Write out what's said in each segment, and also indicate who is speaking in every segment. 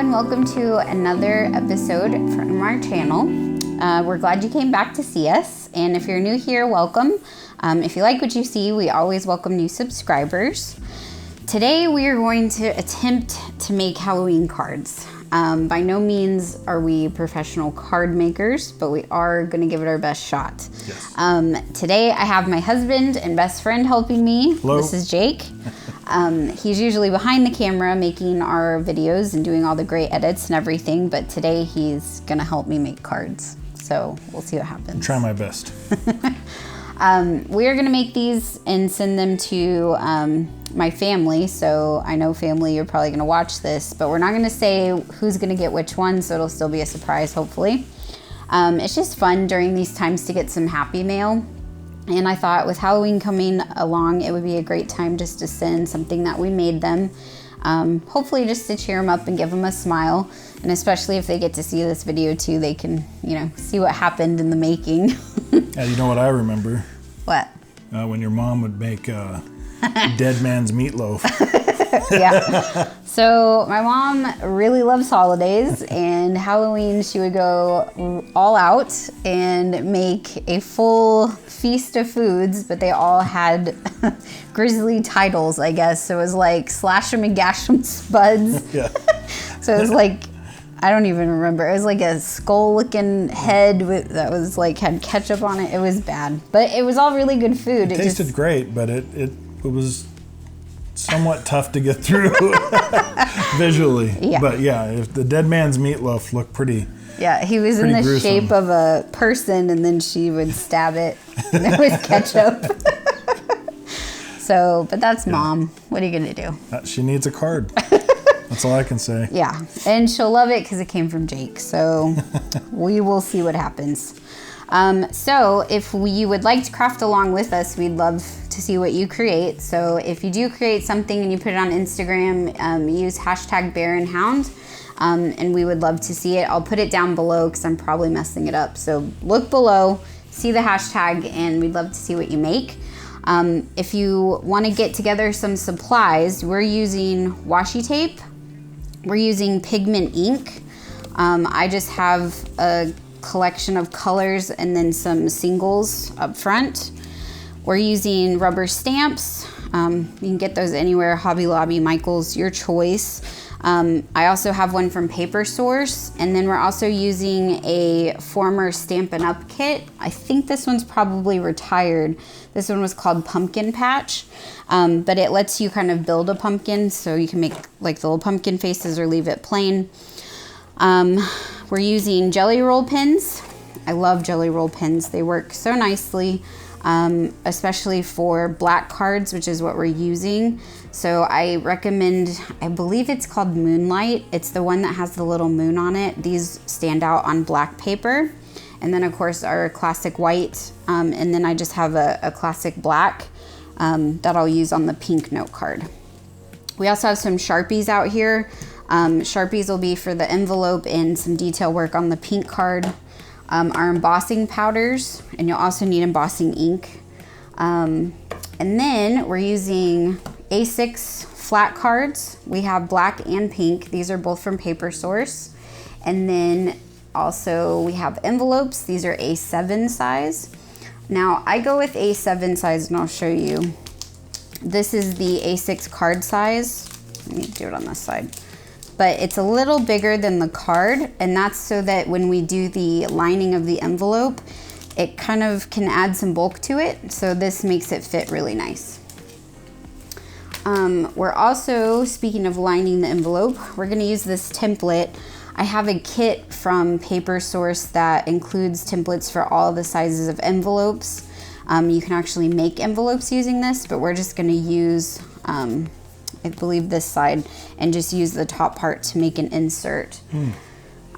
Speaker 1: and welcome to another episode from our channel. We're glad you came back to see us, and if you're new here, welcome. If you like what you see, we always welcome new subscribers. Today we are going to attempt to make Halloween cards. By no means are we professional card makers, but we are going to give it our best shot. Yes. Today I have my husband and best friend helping me.
Speaker 2: Hello.
Speaker 1: This is Jake. He's usually behind the camera making our videos and doing all the great edits and everything, but today he's going to help me make cards. So we'll see what happens.
Speaker 2: I'll try my best.
Speaker 1: We are going to make these and send them to my family. So I know family, you're probably going to watch this, but we're not going to say who's going to get which one, so it'll still be a surprise, hopefully. It's just fun during these times to get some happy mail. And I thought with Halloween coming along, it would be a great time just to send something that we made them. Hopefully just to cheer them up and give them a smile. And especially if they get to see this video too, they can, see what happened in the making.
Speaker 2: Yeah, you know what I remember?
Speaker 1: What?
Speaker 2: When your mom would make dead man's meatloaf.
Speaker 1: Yeah. So my mom really loves holidays, and Halloween she would go all out and make a full feast of foods, but they all had grisly titles, I guess. So it was like Slash 'em and Gash 'em Spuds. Yeah. So it was like, I don't even remember. It was like a skull-looking head that was like had ketchup on it. It was bad, but it was all really good food.
Speaker 2: It tasted great, but it was somewhat tough to get through visually. Yeah. But yeah, if the dead man's meatloaf looked pretty. Yeah,
Speaker 1: he was in the gruesome shape of a person, and then she would stab it, and there was ketchup. So, but that's Mom. What are you gonna do?
Speaker 2: She needs a card. That's all I can say.
Speaker 1: Yeah, and she'll love it because it came from Jake. So we will see what happens. So if you would like to craft along with us, we'd love to see what you create. So if you do create something and you put it on Instagram, use hashtag #BearandHound, and we would love to see it. I'll put it down below because I'm probably messing it up. So look below, see the hashtag, and we'd love to see what you make. If you want to get together some supplies, we're using washi tape. We're using pigment ink. I just have a collection of colors and then some singles up front. We're using rubber stamps. You can get those anywhere, Hobby Lobby, Michael's, your choice. I also have one from Paper Source, and then we're also using a former Stampin' Up kit. I think this one's probably retired. This one was called Pumpkin Patch, but it lets you kind of build a pumpkin, so you can make like the little pumpkin faces or leave it plain. We're using jelly roll pins. I love jelly roll pins. They work so nicely, especially for black cards, which is what we're using. So I recommend, I believe it's called Moonlight. It's the one that has the little moon on it. These stand out on black paper. And then of course our classic white. And then I just have a classic black that I'll use on the pink note card. We also have some Sharpies out here. Sharpies will be for the envelope and some detail work on the pink card. Our embossing powders, and you'll also need embossing ink. And then we're using A6 flat cards. We have black and pink. These are both from Paper Source. And then also we have envelopes. These are A7 size. Now I go with A7 size, and I'll show you. This is the A6 card size. Let me do it on this side. But it's a little bigger than the card, and that's so that when we do the lining of the envelope, it kind of can add some bulk to it. So this makes it fit really nice. We're also, speaking of lining the envelope, we're gonna use this template. I have a kit from Paper Source that includes templates for all the sizes of envelopes. You can actually make envelopes using this, but we're just gonna use, I believe this side, and just use the top part to make an insert.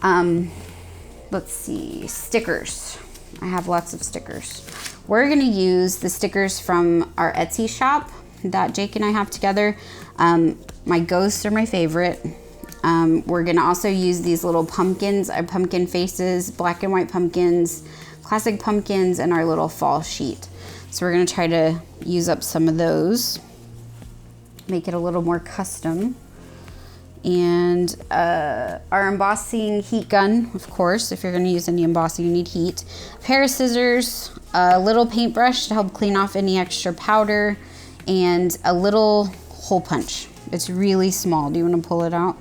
Speaker 1: Let's see, stickers. I have lots of stickers. We're gonna use the stickers from our Etsy shop that Jake and I have together. My ghosts are my favorite. We're gonna also use these little pumpkins, our pumpkin faces, black and white pumpkins, classic pumpkins, and our little fall sheet. So we're gonna try to use up some of those. Make it a little more custom. And our embossing heat gun, of course. If you're going to use any embossing, you need heat. A pair of scissors, a little paintbrush to help clean off any extra powder, and a little hole punch. It's really small. Do you want to pull it out?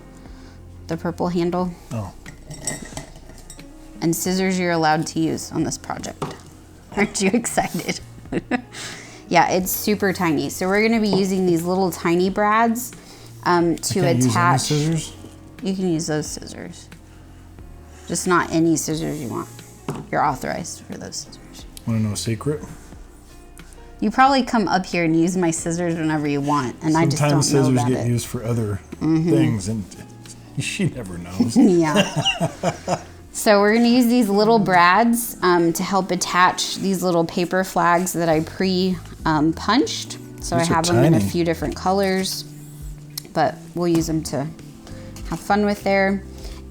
Speaker 1: The purple handle?
Speaker 2: Oh.
Speaker 1: And scissors you're allowed to use on this project. Aren't you excited? Yeah, it's super tiny. So we're going to be using these little tiny brads to attach.
Speaker 2: Use any scissors?
Speaker 1: You can use those scissors. Just not any scissors you want. You're authorized for those scissors.
Speaker 2: Want to know a secret?
Speaker 1: You probably come up here and use my scissors whenever you want, and I just don't know about it.
Speaker 2: Sometimes scissors get used for other things, and she never knows.
Speaker 1: Yeah. So we're going to use these little brads to help attach these little paper flags that I pre-punched. So I have them in a few different colors, but we'll use them to have fun with there.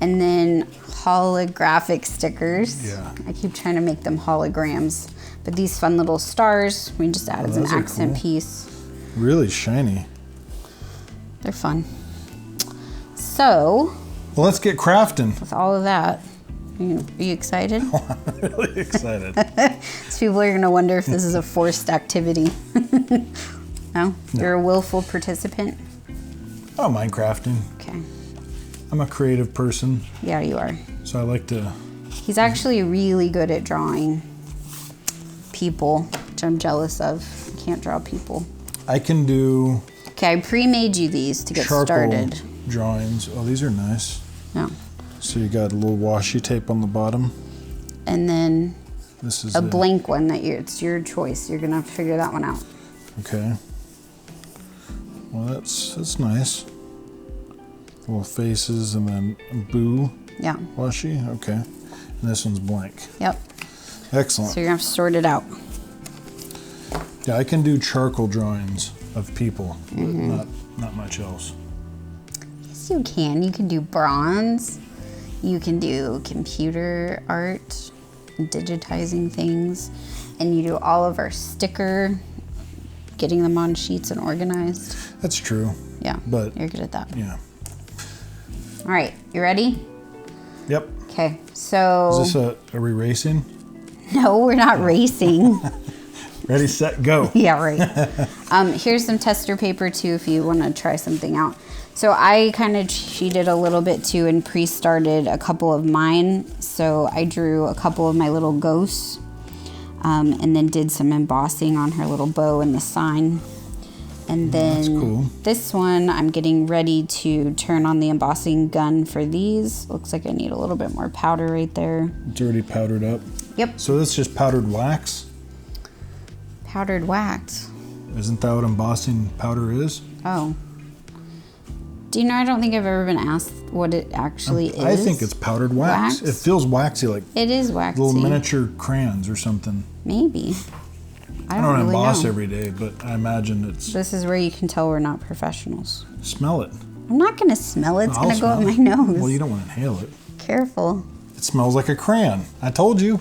Speaker 1: And then holographic stickers.
Speaker 2: Yeah.
Speaker 1: I keep trying to make them holograms. But these fun little stars, we just add as an accent piece.
Speaker 2: Really shiny.
Speaker 1: They're fun. So,
Speaker 2: well, let's get crafting.
Speaker 1: With all of that, are you excited?
Speaker 2: Oh, I'm really excited.
Speaker 1: So people are going to wonder if this is a forced activity. No? You're a willful participant?
Speaker 2: I don't mind crafting.
Speaker 1: Okay.
Speaker 2: I'm a creative person.
Speaker 1: Yeah, you are.
Speaker 2: So I like to...
Speaker 1: He's actually really good at drawing people, which I'm jealous of. I can't draw people.
Speaker 2: I can do...
Speaker 1: Okay, I pre-made you these to get started.
Speaker 2: Drawings. Oh, these are nice.
Speaker 1: Yeah.
Speaker 2: So you got a little washi tape on the bottom.
Speaker 1: And then
Speaker 2: this is
Speaker 1: a blank one that it's your choice. You're gonna have to figure that one out.
Speaker 2: Okay. Well, that's nice. Little faces and then boo.
Speaker 1: Yeah.
Speaker 2: Washi. Okay. And this one's blank.
Speaker 1: Yep.
Speaker 2: Excellent.
Speaker 1: So you're gonna have to sort it out.
Speaker 2: Yeah, I can do charcoal drawings of people, but not much else.
Speaker 1: Yes, you can. You can do bronze. You can do computer art, digitizing things, and you do all of our sticker, getting them on sheets and organized.
Speaker 2: That's true.
Speaker 1: Yeah,
Speaker 2: but
Speaker 1: you're good at that.
Speaker 2: Yeah.
Speaker 1: All right, you ready?
Speaker 2: Yep.
Speaker 1: Okay, so...
Speaker 2: Is this are we racing?
Speaker 1: No, we're not racing.
Speaker 2: Ready, set, go.
Speaker 1: Yeah, right. Here's some tester paper too if you want to try something out. So I kind of cheated a little bit too and pre-started a couple of mine. So I drew a couple of my little ghosts and then did some embossing on her little bow and the sign. And then
Speaker 2: that's cool.
Speaker 1: This one, I'm getting ready to turn on the embossing gun for these. Looks like I need a little bit more powder right there.
Speaker 2: It's already powdered up.
Speaker 1: Yep.
Speaker 2: So that's just powdered wax?
Speaker 1: Powdered wax.
Speaker 2: Isn't that what embossing powder is?
Speaker 1: Oh. Do you know, I don't think I've ever been asked what it actually is.
Speaker 2: I think it's powdered wax. It feels waxy, like
Speaker 1: it is waxy.
Speaker 2: Little miniature crayons or something.
Speaker 1: Maybe.
Speaker 2: I don't really emboss every day, but I imagine it's...
Speaker 1: This is where you can tell we're not professionals.
Speaker 2: Smell it.
Speaker 1: I'm not going to smell it. It's going to go up my nose.
Speaker 2: Well, you don't want to inhale it.
Speaker 1: Careful.
Speaker 2: It smells like a crayon. I told you.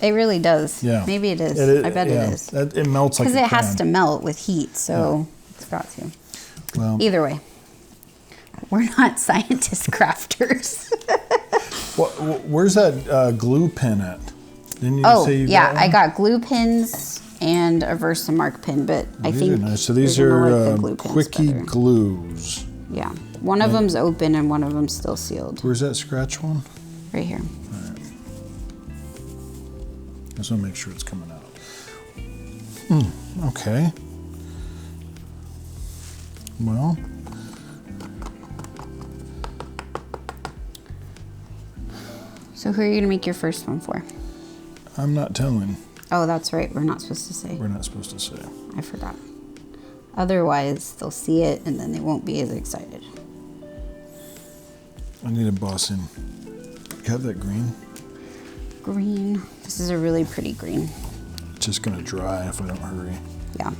Speaker 1: It really does.
Speaker 2: Yeah.
Speaker 1: Maybe it is. I bet it is.
Speaker 2: It melts like a crayon.
Speaker 1: Because it has to melt with heat, so it's got to.
Speaker 2: Well,
Speaker 1: either way, we're not scientist crafters.
Speaker 2: Where's that glue pen at? Didn't you say you got one?
Speaker 1: I got glue pins and a Versamark pin, but I think
Speaker 2: these are nice. So these are quickie glues.
Speaker 1: Yeah, one of them's open and one of them's still sealed.
Speaker 2: Where's that scratch one?
Speaker 1: Right here.
Speaker 2: All right. I just want to make sure it's coming out. Okay. Well.
Speaker 1: So who are you going to make your first one for?
Speaker 2: I'm not telling.
Speaker 1: Oh, that's right. We're not supposed to say.
Speaker 2: We're not supposed to say.
Speaker 1: I forgot. Otherwise, they'll see it and then they won't be as excited.
Speaker 2: I need embossing. You have that green?
Speaker 1: Green. This is a really pretty green.
Speaker 2: It's just going to dry if I don't hurry.
Speaker 1: Yeah.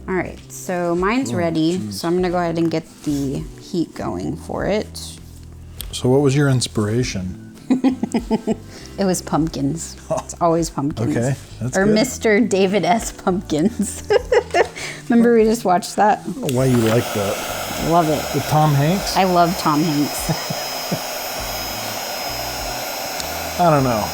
Speaker 1: All right, so mine's ready. Geez. So I'm going to go ahead and get the heat going for it.
Speaker 2: So what was your inspiration?
Speaker 1: It was pumpkins. It's always pumpkins.
Speaker 2: Okay, that's
Speaker 1: or
Speaker 2: good.
Speaker 1: Mr. David S. Pumpkins. Remember we just watched that?
Speaker 2: I don't know why you like that.
Speaker 1: Love it.
Speaker 2: With Tom Hanks?
Speaker 1: I love Tom Hanks.
Speaker 2: I don't know.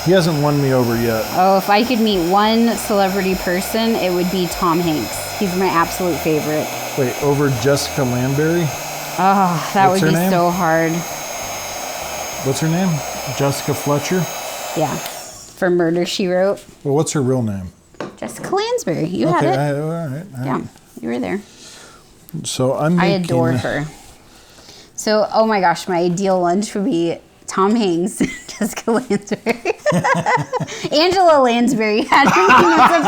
Speaker 2: He hasn't won me over yet.
Speaker 1: Oh, if I could meet one celebrity person, it would be Tom Hanks. He's my absolute favorite.
Speaker 2: Wait, over Jessica Lanberry?
Speaker 1: Oh, that would be so hard.
Speaker 2: What's her name? Jessica Fletcher?
Speaker 1: Yeah. For Murder, She Wrote.
Speaker 2: Well, what's her real name?
Speaker 1: Jessica Lansbury. You had it.
Speaker 2: All right.
Speaker 1: Yeah, you were there.
Speaker 2: So
Speaker 1: I adore her. So, oh my gosh, my ideal lunch would be Tom Hanks, Jessica Lansbury. Angela Lansbury had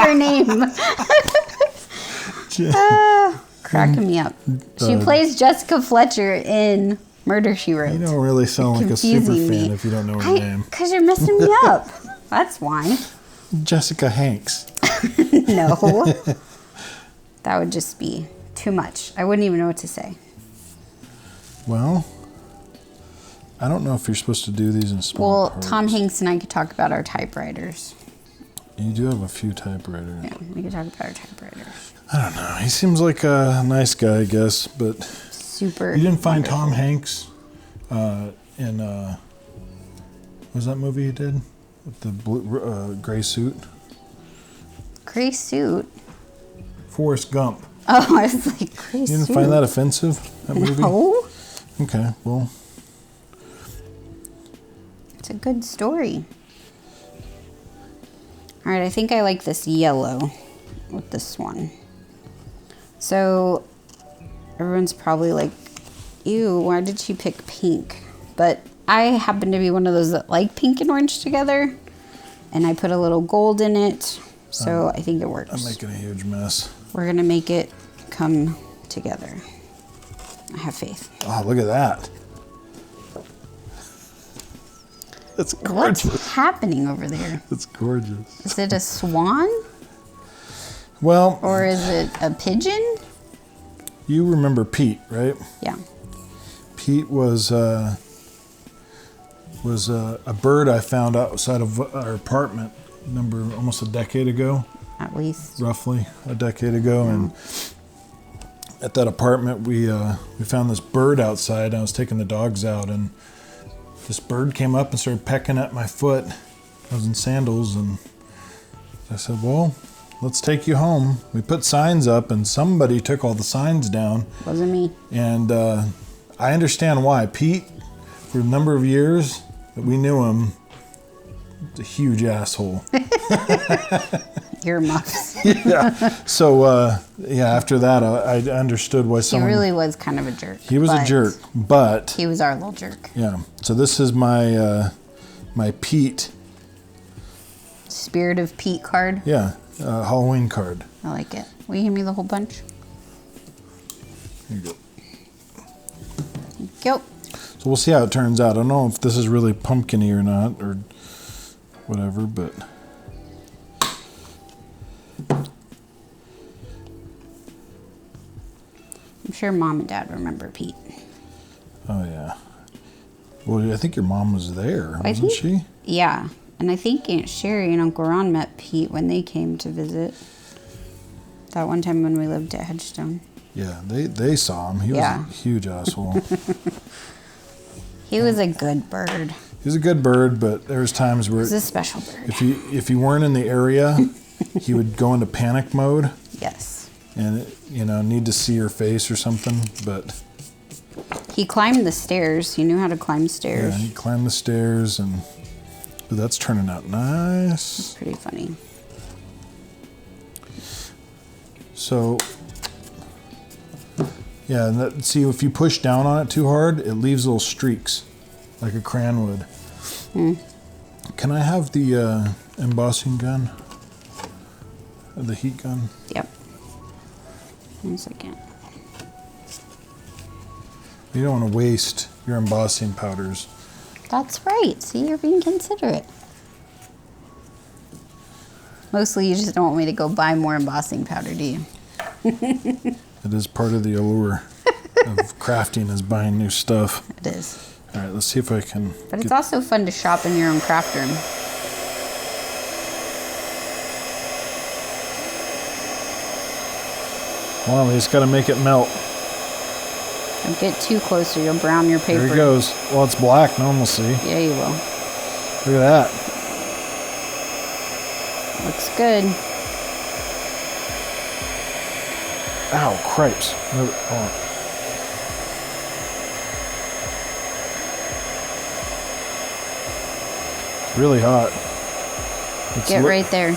Speaker 1: her name. Cracking me up. She plays Jessica Fletcher in Murder, She Wrote.
Speaker 2: You don't really sound like a super fan if you don't know her name.
Speaker 1: Because you're messing me up. That's why.
Speaker 2: Jessica Hanks.
Speaker 1: No. That would just be too much. I wouldn't even know what to say.
Speaker 2: Well, I don't know if you're supposed to do these in small parts.
Speaker 1: Tom Hanks and I could talk about our typewriters.
Speaker 2: You do have a few typewriters.
Speaker 1: Yeah, we could talk about our typewriters.
Speaker 2: I don't know. He seems like a nice guy, I guess, but...
Speaker 1: Super.
Speaker 2: You didn't find Tom Hanks in... what was that movie he did? With the blue, gray suit?
Speaker 1: Gray suit?
Speaker 2: Forrest Gump.
Speaker 1: Oh, I was like, gray suit.
Speaker 2: You didn't find that offensive, that movie?
Speaker 1: No.
Speaker 2: Okay, well...
Speaker 1: It's a good story. All right, I think I like this yellow with this one. So everyone's probably like, ew, why did she pick pink? But I happen to be one of those that like pink and orange together. And I put a little gold in it. So I think it works.
Speaker 2: I'm making a huge mess.
Speaker 1: We're going to make it come together. I have faith.
Speaker 2: Oh, look at that. That's gorgeous.
Speaker 1: What's happening over there?
Speaker 2: That's gorgeous.
Speaker 1: Is it a swan?
Speaker 2: Well...
Speaker 1: Or is it a pigeon?
Speaker 2: You remember Pete, right?
Speaker 1: Yeah.
Speaker 2: Pete was a bird I found outside of our apartment, almost a decade ago.
Speaker 1: At least.
Speaker 2: Roughly a decade ago. Yeah. And at that apartment, we found this bird outside. I was taking the dogs out, and this bird came up and started pecking at my foot. I was in sandals, and I said, well, let's take you home. We put signs up, and somebody took all the signs down.
Speaker 1: Wasn't me.
Speaker 2: And I understand why. Pete, for a number of years that we knew him, was a huge asshole.
Speaker 1: Earmuffs.
Speaker 2: Yeah. So, after that, I understood why someone...
Speaker 1: He really was kind of a jerk.
Speaker 2: He was a jerk, but...
Speaker 1: He was our little jerk.
Speaker 2: Yeah. So this is my my Pete.
Speaker 1: Spirit of Pete card?
Speaker 2: Yeah. Halloween card.
Speaker 1: I like it. Will you give me the whole bunch?
Speaker 2: Here you go.
Speaker 1: Thank you.
Speaker 2: So we'll see how it turns out. I don't know if this is really pumpkin-y or not, or whatever, but...
Speaker 1: I'm sure Mom and Dad remember Pete.
Speaker 2: Oh, yeah. Well, I think your mom was there, wasn't she?
Speaker 1: Yeah. And I think Aunt Sherry and Uncle Ron met Pete when they came to visit. That one time when we lived at Hedgestone.
Speaker 2: Yeah, they saw him. He was a huge asshole.
Speaker 1: He was a good bird.
Speaker 2: He was a good bird, but there was times where...
Speaker 1: He was a special bird.
Speaker 2: If you weren't in the area, he would go into panic mode.
Speaker 1: Yes.
Speaker 2: And, need to see your face or something, but...
Speaker 1: He climbed the stairs. He knew how to climb stairs.
Speaker 2: Yeah, he climbed the stairs, and... But that's turning out nice.
Speaker 1: That's pretty funny.
Speaker 2: So... Yeah, and see, if you push down on it too hard, it leaves little streaks, like a crayon would. Can I have the embossing gun? The heat gun?
Speaker 1: Yep. 1 second.
Speaker 2: You don't want to waste your embossing powders.
Speaker 1: That's right. See, you're being considerate. Mostly you just don't want me to go buy more embossing powder, do you?
Speaker 2: It is part of the allure of crafting, is buying new stuff.
Speaker 1: It is.
Speaker 2: All right, let's see if I can...
Speaker 1: But it's also fun to shop in your own craft room.
Speaker 2: Well, we just got to make it melt.
Speaker 1: Don't get too close or you'll brown your paper.
Speaker 2: There he goes. Well, it's black. No one will see.
Speaker 1: Yeah, you will.
Speaker 2: Look at that.
Speaker 1: Looks good.
Speaker 2: Ow, cripes. Oh. It's really hot.
Speaker 1: Get right there.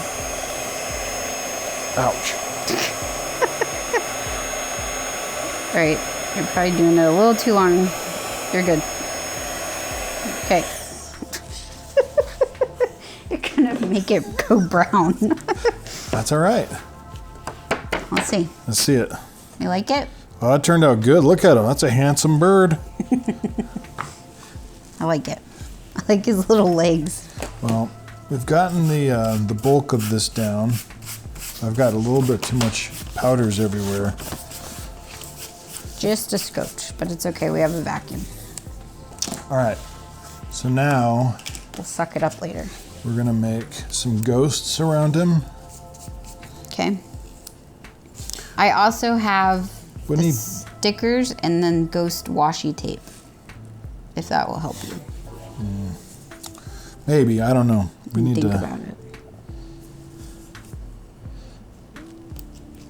Speaker 2: Ouch.
Speaker 1: All right, you're probably doing it a little too long. You're good. Okay. You're gonna make it go brown.
Speaker 2: That's all right.
Speaker 1: Let's see.
Speaker 2: Let's see it.
Speaker 1: You like it?
Speaker 2: Oh, that turned out good. Look at him. That's a handsome bird.
Speaker 1: I like it. I like his little legs.
Speaker 2: Well, we've gotten the bulk of this down. I've got a little bit too much powders everywhere.
Speaker 1: Just a scotch, but it's okay. We have a vacuum.
Speaker 2: All right. So now
Speaker 1: We'll suck it up later.
Speaker 2: we're gonna make some ghosts around him.
Speaker 1: Okay. I also have
Speaker 2: We
Speaker 1: the
Speaker 2: need-
Speaker 1: stickers and then ghost washi tape, if that will help you.
Speaker 2: Maybe, I don't know. We need
Speaker 1: Think
Speaker 2: to.
Speaker 1: about it.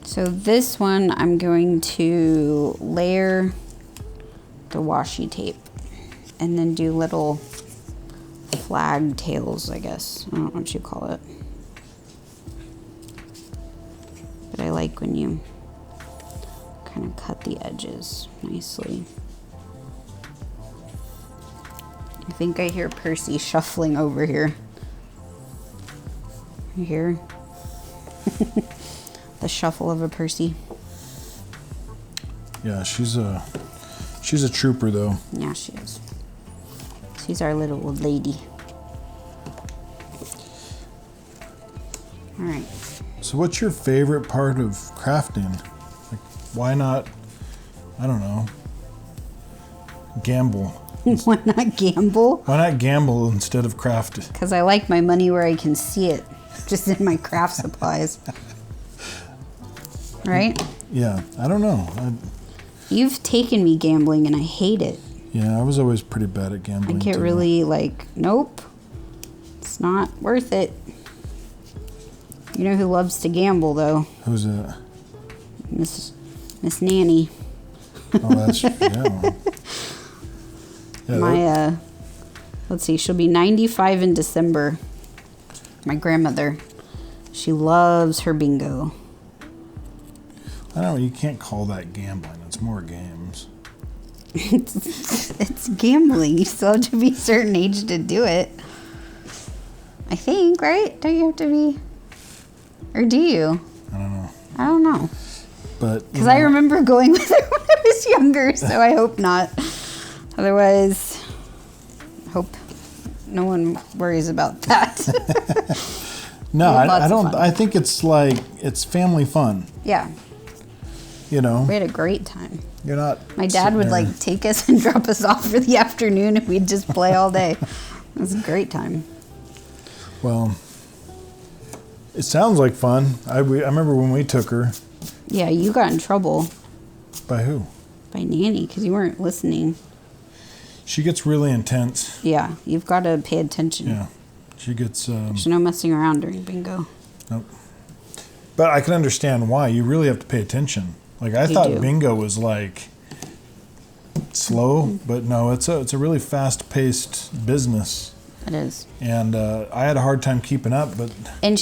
Speaker 1: So this one, I'm going to layer the washi tape and then do little flag tails, I guess. I don't know what you call it. But I like when you kind of cut the edges nicely. I think I hear Percy shuffling over here. You hear? The shuffle of a Percy.
Speaker 2: Yeah, she's a trooper though.
Speaker 1: Yeah, she is. She's our little old lady. All right.
Speaker 2: So what's your favorite part of crafting? Like, why not, I don't know, gamble?
Speaker 1: Why not gamble?
Speaker 2: Why not gamble instead of craft?
Speaker 1: Because I like my money where I can see it, just in my craft supplies. Right?
Speaker 2: Yeah, I don't know.
Speaker 1: You've taken me gambling and I hate it.
Speaker 2: Yeah, I was always pretty bad at
Speaker 1: I
Speaker 2: gambling.
Speaker 1: get
Speaker 2: too.
Speaker 1: really like, nope, it's not worth it. You know who loves to gamble though?
Speaker 2: Who's that?
Speaker 1: Miss Nanny.
Speaker 2: Oh, that's yeah. Yeah,
Speaker 1: My let's see, she'll be 95 in December. My grandmother, she loves her bingo.
Speaker 2: I don't know. You can't call that gambling. It's more games.
Speaker 1: It's gambling. You still have to be a certain age to do it. I think, right? Don't you have to be? Or do you?
Speaker 2: I don't know.
Speaker 1: I don't know.
Speaker 2: But
Speaker 1: Because I remember going with her when I was younger, so I hope not. Otherwise, hope no one worries about that.
Speaker 2: no,
Speaker 1: we had lots
Speaker 2: I
Speaker 1: of
Speaker 2: don't.
Speaker 1: fun.
Speaker 2: I think it's like it's family fun.
Speaker 1: Yeah,
Speaker 2: You know,
Speaker 1: we had a great time.
Speaker 2: you're not.
Speaker 1: My dad would
Speaker 2: sitting there-
Speaker 1: like take us and drop us off for the afternoon and we'd just play all day. It was a great time.
Speaker 2: Well, it sounds like fun. I remember when we took her.
Speaker 1: Yeah, you got in trouble
Speaker 2: By who?
Speaker 1: by Nanny because you weren't listening.
Speaker 2: She gets really intense.
Speaker 1: Yeah, you've got to pay attention.
Speaker 2: Yeah, she gets.
Speaker 1: There's no messing around during bingo.
Speaker 2: Nope. But I can understand why. You really have to pay attention. Like I
Speaker 1: You
Speaker 2: thought
Speaker 1: do.
Speaker 2: bingo was like slow, but no, it's a really fast-paced business.
Speaker 1: It is.
Speaker 2: And I had a hard time keeping up, but
Speaker 1: And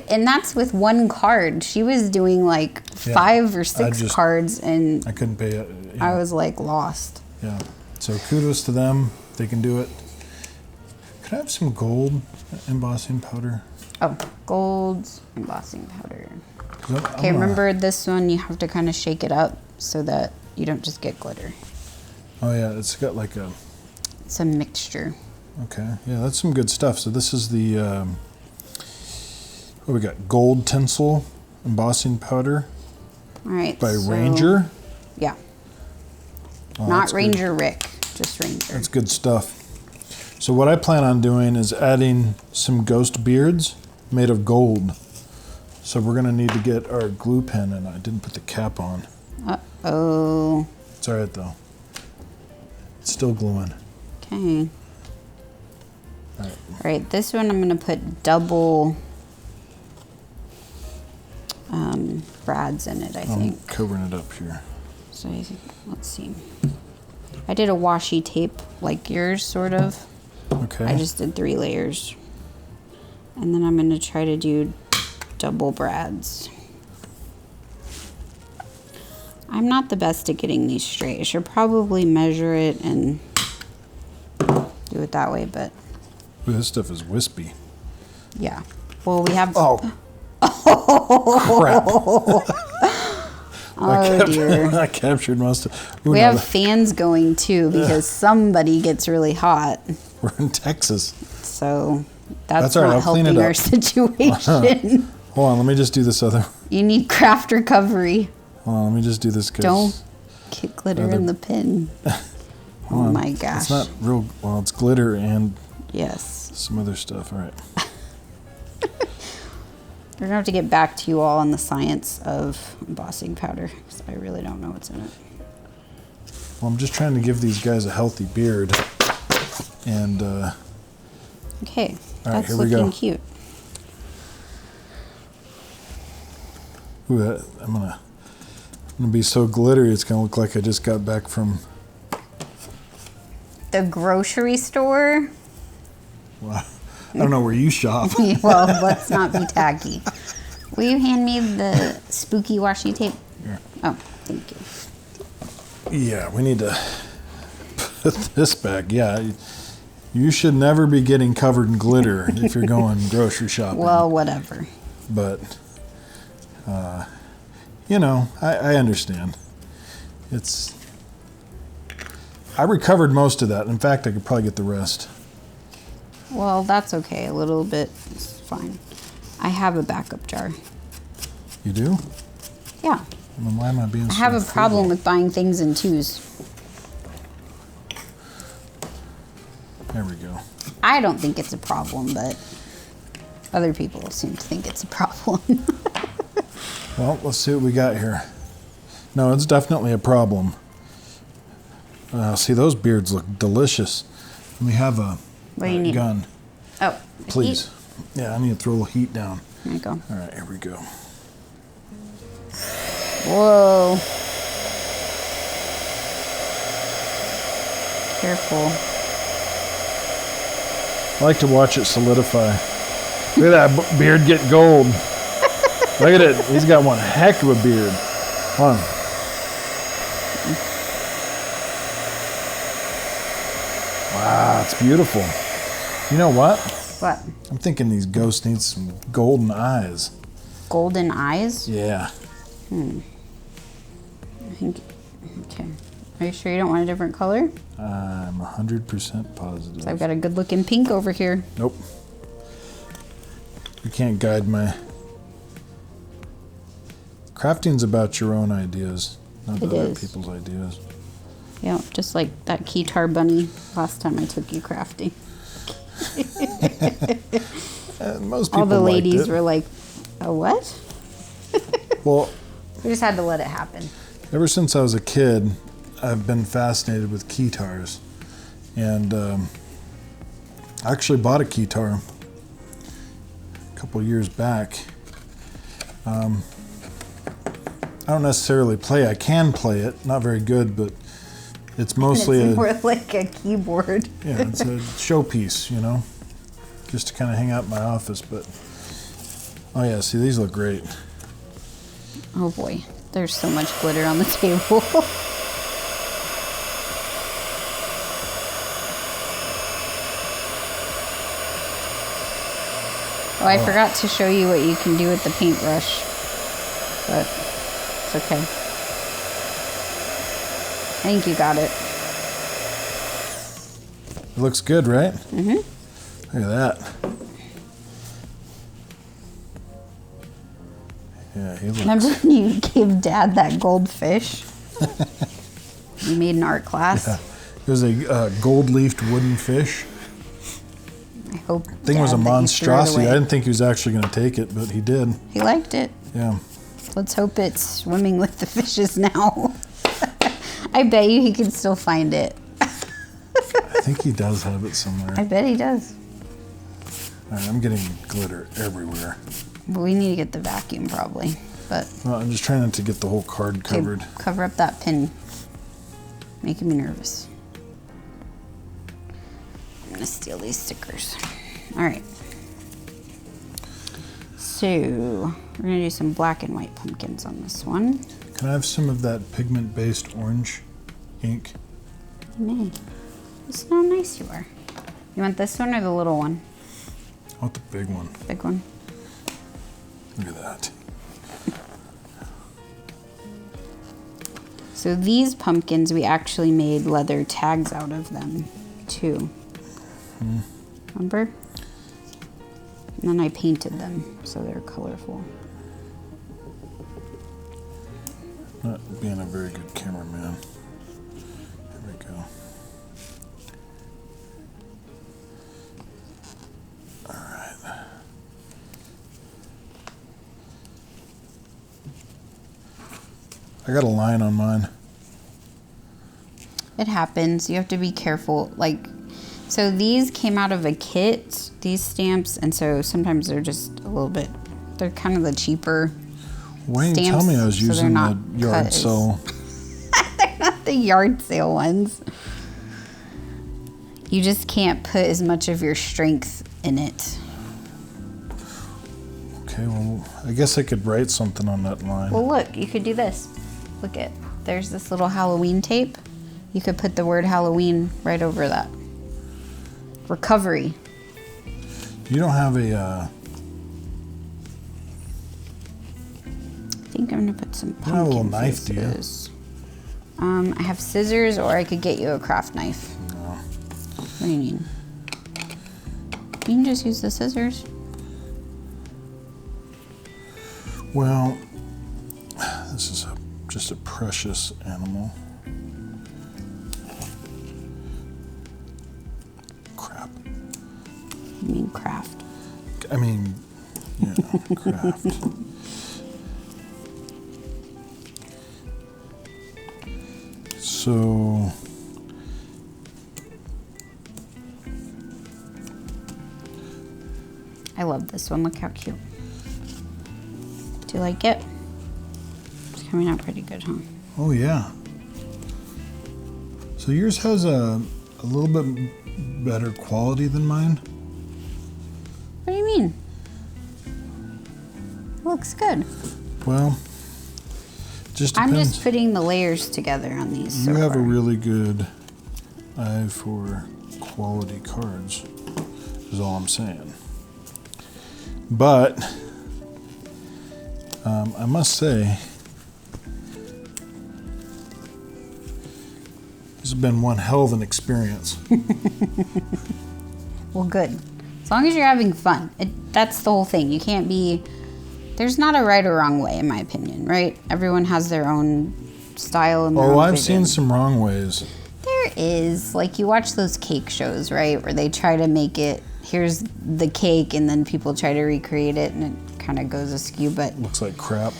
Speaker 1: and that's with one card. She was doing like
Speaker 2: Yeah,
Speaker 1: 5 or 6 cards, and
Speaker 2: I couldn't pay it.
Speaker 1: I was like lost.
Speaker 2: Yeah. So kudos to them. They can do it. Could I have some gold embossing powder?
Speaker 1: Oh, gold embossing powder.
Speaker 2: 'Cause I
Speaker 1: Okay,
Speaker 2: wanna-
Speaker 1: remember this one, you have to kind of shake it up so that you don't just get glitter.
Speaker 2: Oh yeah, it's got like a.
Speaker 1: It's a mixture.
Speaker 2: Okay, yeah, that's some good stuff. So this is the. What we got? Gold tinsel embossing powder
Speaker 1: All right.
Speaker 2: by
Speaker 1: so-
Speaker 2: Ranger.
Speaker 1: Yeah.
Speaker 2: Oh,
Speaker 1: Not
Speaker 2: that's good.
Speaker 1: Ranger Rick, just Ranger.
Speaker 2: That's good stuff. So what I plan on doing is adding some ghost beards made of gold. So we're gonna need to get our glue pen, and I didn't put the cap on.
Speaker 1: Uh-oh.
Speaker 2: It's all right though. It's still gluing.
Speaker 1: Okay.
Speaker 2: All right.
Speaker 1: All right, this one I'm gonna put double brads in it, I think.
Speaker 2: I'm covering it up here.
Speaker 1: So let's see. I did a washi tape like yours, sort of.
Speaker 2: Okay.
Speaker 1: I just did 3 layers. And then I'm gonna try to do double brads. I'm not the best at getting these straight. I should probably measure it and do it that way, but
Speaker 2: Ooh, this stuff is wispy.
Speaker 1: yeah. Well, we have...
Speaker 2: Oh. Crap.
Speaker 1: Oh, dear.
Speaker 2: I captured most of...
Speaker 1: We have fans going, too, because somebody gets really hot.
Speaker 2: We're in Texas.
Speaker 1: So that's
Speaker 2: all right,
Speaker 1: not
Speaker 2: I'll clean
Speaker 1: helping
Speaker 2: it
Speaker 1: our
Speaker 2: up.
Speaker 1: situation.
Speaker 2: Hold on, let me just do this other...
Speaker 1: You need craft recovery.
Speaker 2: Hold on, let me just do this.
Speaker 1: Don't get glitter in the pin. Oh, my gosh.
Speaker 2: It's not real... Well, it's glitter and
Speaker 1: Yes.
Speaker 2: some other stuff. All right.
Speaker 1: We're going to have to get back to you all on the science of embossing powder, because I really don't know what's in it.
Speaker 2: Well, I'm just trying to give these guys a healthy beard. And,
Speaker 1: Okay,
Speaker 2: all right,
Speaker 1: that's
Speaker 2: here we
Speaker 1: looking
Speaker 2: go.
Speaker 1: cute.
Speaker 2: Ooh, I'm gonna be so glittery, it's gonna look like I just got back from...
Speaker 1: The grocery store?
Speaker 2: Wow. I don't know where you shop.
Speaker 1: Well, let's not be tacky. Will you hand me the spooky washi tape?
Speaker 2: Here.
Speaker 1: Oh, thank you.
Speaker 2: Yeah, we need to put this back. Yeah, you should never be getting covered in glitter if you're going grocery shopping.
Speaker 1: Well, whatever.
Speaker 2: But, you know, I understand. I recovered most of that. In fact, I could probably get the rest.
Speaker 1: Well, that's okay. A little bit is fine. I have a backup jar.
Speaker 2: You do?
Speaker 1: Yeah.
Speaker 2: Then why am I being so
Speaker 1: I have a problem
Speaker 2: frugal?
Speaker 1: with buying things in 2s.
Speaker 2: There we go.
Speaker 1: I don't think it's a problem, but other people seem to think it's a problem.
Speaker 2: Well, let's see what we got here. No, it's definitely a problem. See, those beards look delicious. And we have a
Speaker 1: What do you need?
Speaker 2: gun.
Speaker 1: Oh,
Speaker 2: Please.
Speaker 1: heat?
Speaker 2: Yeah, I need to throw a little heat down.
Speaker 1: There you go.
Speaker 2: All right, here we go.
Speaker 1: Whoa. Careful.
Speaker 2: I like to watch it solidify. Look at that beard get gold. Look at it. He's got one heck of a beard. Hold on. Wow, it's beautiful. You know what?
Speaker 1: What?
Speaker 2: I'm thinking these ghosts need some golden eyes.
Speaker 1: Golden eyes?
Speaker 2: Yeah.
Speaker 1: I think. Okay. Are you sure you don't want a different color?
Speaker 2: I'm 100% positive.
Speaker 1: So I've got a good looking pink over here.
Speaker 2: Nope. You can't guide my... Crafting's about your own ideas, not
Speaker 1: It
Speaker 2: other
Speaker 1: is.
Speaker 2: people's ideas.
Speaker 1: Yeah, just like that keytar bunny last time I took you crafting.
Speaker 2: Most people
Speaker 1: All the
Speaker 2: liked
Speaker 1: ladies
Speaker 2: it.
Speaker 1: were like, "A what?"
Speaker 2: Well,
Speaker 1: We just had to let it happen.
Speaker 2: ever since I was a kid, I've been fascinated with keytars. And I actually bought a keytar a couple years back. I don't necessarily play. I can play it, not very good, but it's mostly
Speaker 1: It's
Speaker 2: a...
Speaker 1: more like a keyboard.
Speaker 2: Yeah, it's a showpiece, you know, just to kind of hang out in my office. But oh yeah, see, these look great.
Speaker 1: Oh boy, there's so much glitter on the table. Oh, I forgot to show you what you can do with the paintbrush, but it's okay. I think you got it.
Speaker 2: It looks good, right? Mm-hmm. Look at that. Yeah, he looks...
Speaker 1: Remember when you gave Dad that goldfish? You made an art class.
Speaker 2: Yeah. It was a gold-leafed wooden fish.
Speaker 1: I hope
Speaker 2: thing was a
Speaker 1: dad that you threw it
Speaker 2: monstrosity.
Speaker 1: away.
Speaker 2: I didn't think he was actually going to take it, but he did.
Speaker 1: He liked it.
Speaker 2: Yeah.
Speaker 1: Let's hope it's swimming with the fishes now. I bet you he can still find it.
Speaker 2: I think he does have it somewhere.
Speaker 1: I bet he does.
Speaker 2: All right, I'm getting glitter everywhere.
Speaker 1: But we need to get the vacuum probably. But
Speaker 2: Well, I'm just trying not to get the whole card covered.
Speaker 1: okay, cover up that pin. Making me nervous. I'm gonna steal these stickers. All right. So we're gonna do some black and white pumpkins on this one.
Speaker 2: Can I have some of that pigment-based orange ink?
Speaker 1: May. Listen how nice you are. You want this one or the little one?
Speaker 2: I want the big one.
Speaker 1: Big one.
Speaker 2: Look at that.
Speaker 1: So these pumpkins, we actually made leather tags out of them too. Remember? And then I painted them so they're colorful.
Speaker 2: Not being a very good cameraman. Here we go. All right. I got a line on mine.
Speaker 1: It happens. You have to be careful. Like, so these came out of a kit, these stamps, and so sometimes they're just a little bit, they're kind of the cheaper
Speaker 2: Why didn't you tell
Speaker 1: stamps,
Speaker 2: me I was
Speaker 1: so they're
Speaker 2: using
Speaker 1: not
Speaker 2: the yard
Speaker 1: cut as-
Speaker 2: sale?
Speaker 1: They're not the yard sale ones. You just can't put as much of your strength in it.
Speaker 2: Okay, well, I guess I could write something on that line.
Speaker 1: Well, look, you could do this. Look at, there's this little Halloween tape. You could put the word Halloween right over that. Recovery.
Speaker 2: You don't have a,
Speaker 1: I think I'm gonna put some
Speaker 2: don't have a little
Speaker 1: pumpkin
Speaker 2: knife, do you?
Speaker 1: faces. I have scissors, or I could get you a craft knife.
Speaker 2: no.
Speaker 1: What do you need? You can just use the scissors.
Speaker 2: Well, this is just a precious animal. Crap.
Speaker 1: I mean craft.
Speaker 2: I mean, yeah, craft. So,
Speaker 1: I love this one. Look how cute. Do you like it? It's coming out pretty good, huh?
Speaker 2: oh yeah. So yours has a little bit better quality than mine.
Speaker 1: What do you mean? It looks good.
Speaker 2: Well, just
Speaker 1: I'm
Speaker 2: depends.
Speaker 1: just putting the layers together on these.
Speaker 2: You
Speaker 1: so
Speaker 2: have
Speaker 1: far.
Speaker 2: a really good eye for quality cards, is all I'm saying. But I must say, this has been one hell of an experience.
Speaker 1: Well, good. As long as you're having fun. That's the whole thing. You can't be... There's not a right or wrong way, in my opinion, right? Everyone has their own style and their
Speaker 2: Oh,
Speaker 1: own
Speaker 2: I've
Speaker 1: vision.
Speaker 2: seen some wrong ways.
Speaker 1: There is. Like, you watch those cake shows, right? Where they try to make it, here's the cake, and then people try to recreate it, and it kind of goes askew. But
Speaker 2: Looks like crap.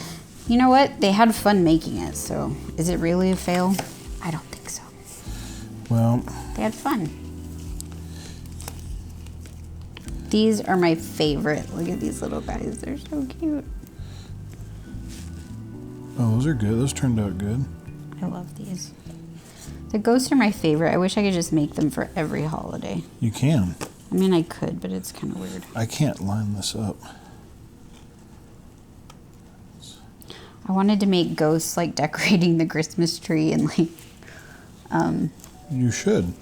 Speaker 1: you know what? They had fun making it, so is it really a fail? I don't think so.
Speaker 2: Well,
Speaker 1: They had fun. These are my favorite. Look at these little guys. They're so cute.
Speaker 2: oh, those are good. Those turned out good.
Speaker 1: I love these. The ghosts are my favorite. I wish I could just make them for every holiday.
Speaker 2: You can.
Speaker 1: I mean, I could, but it's kind of weird.
Speaker 2: I can't line this up.
Speaker 1: I wanted to make ghosts like decorating the Christmas tree and like
Speaker 2: You should.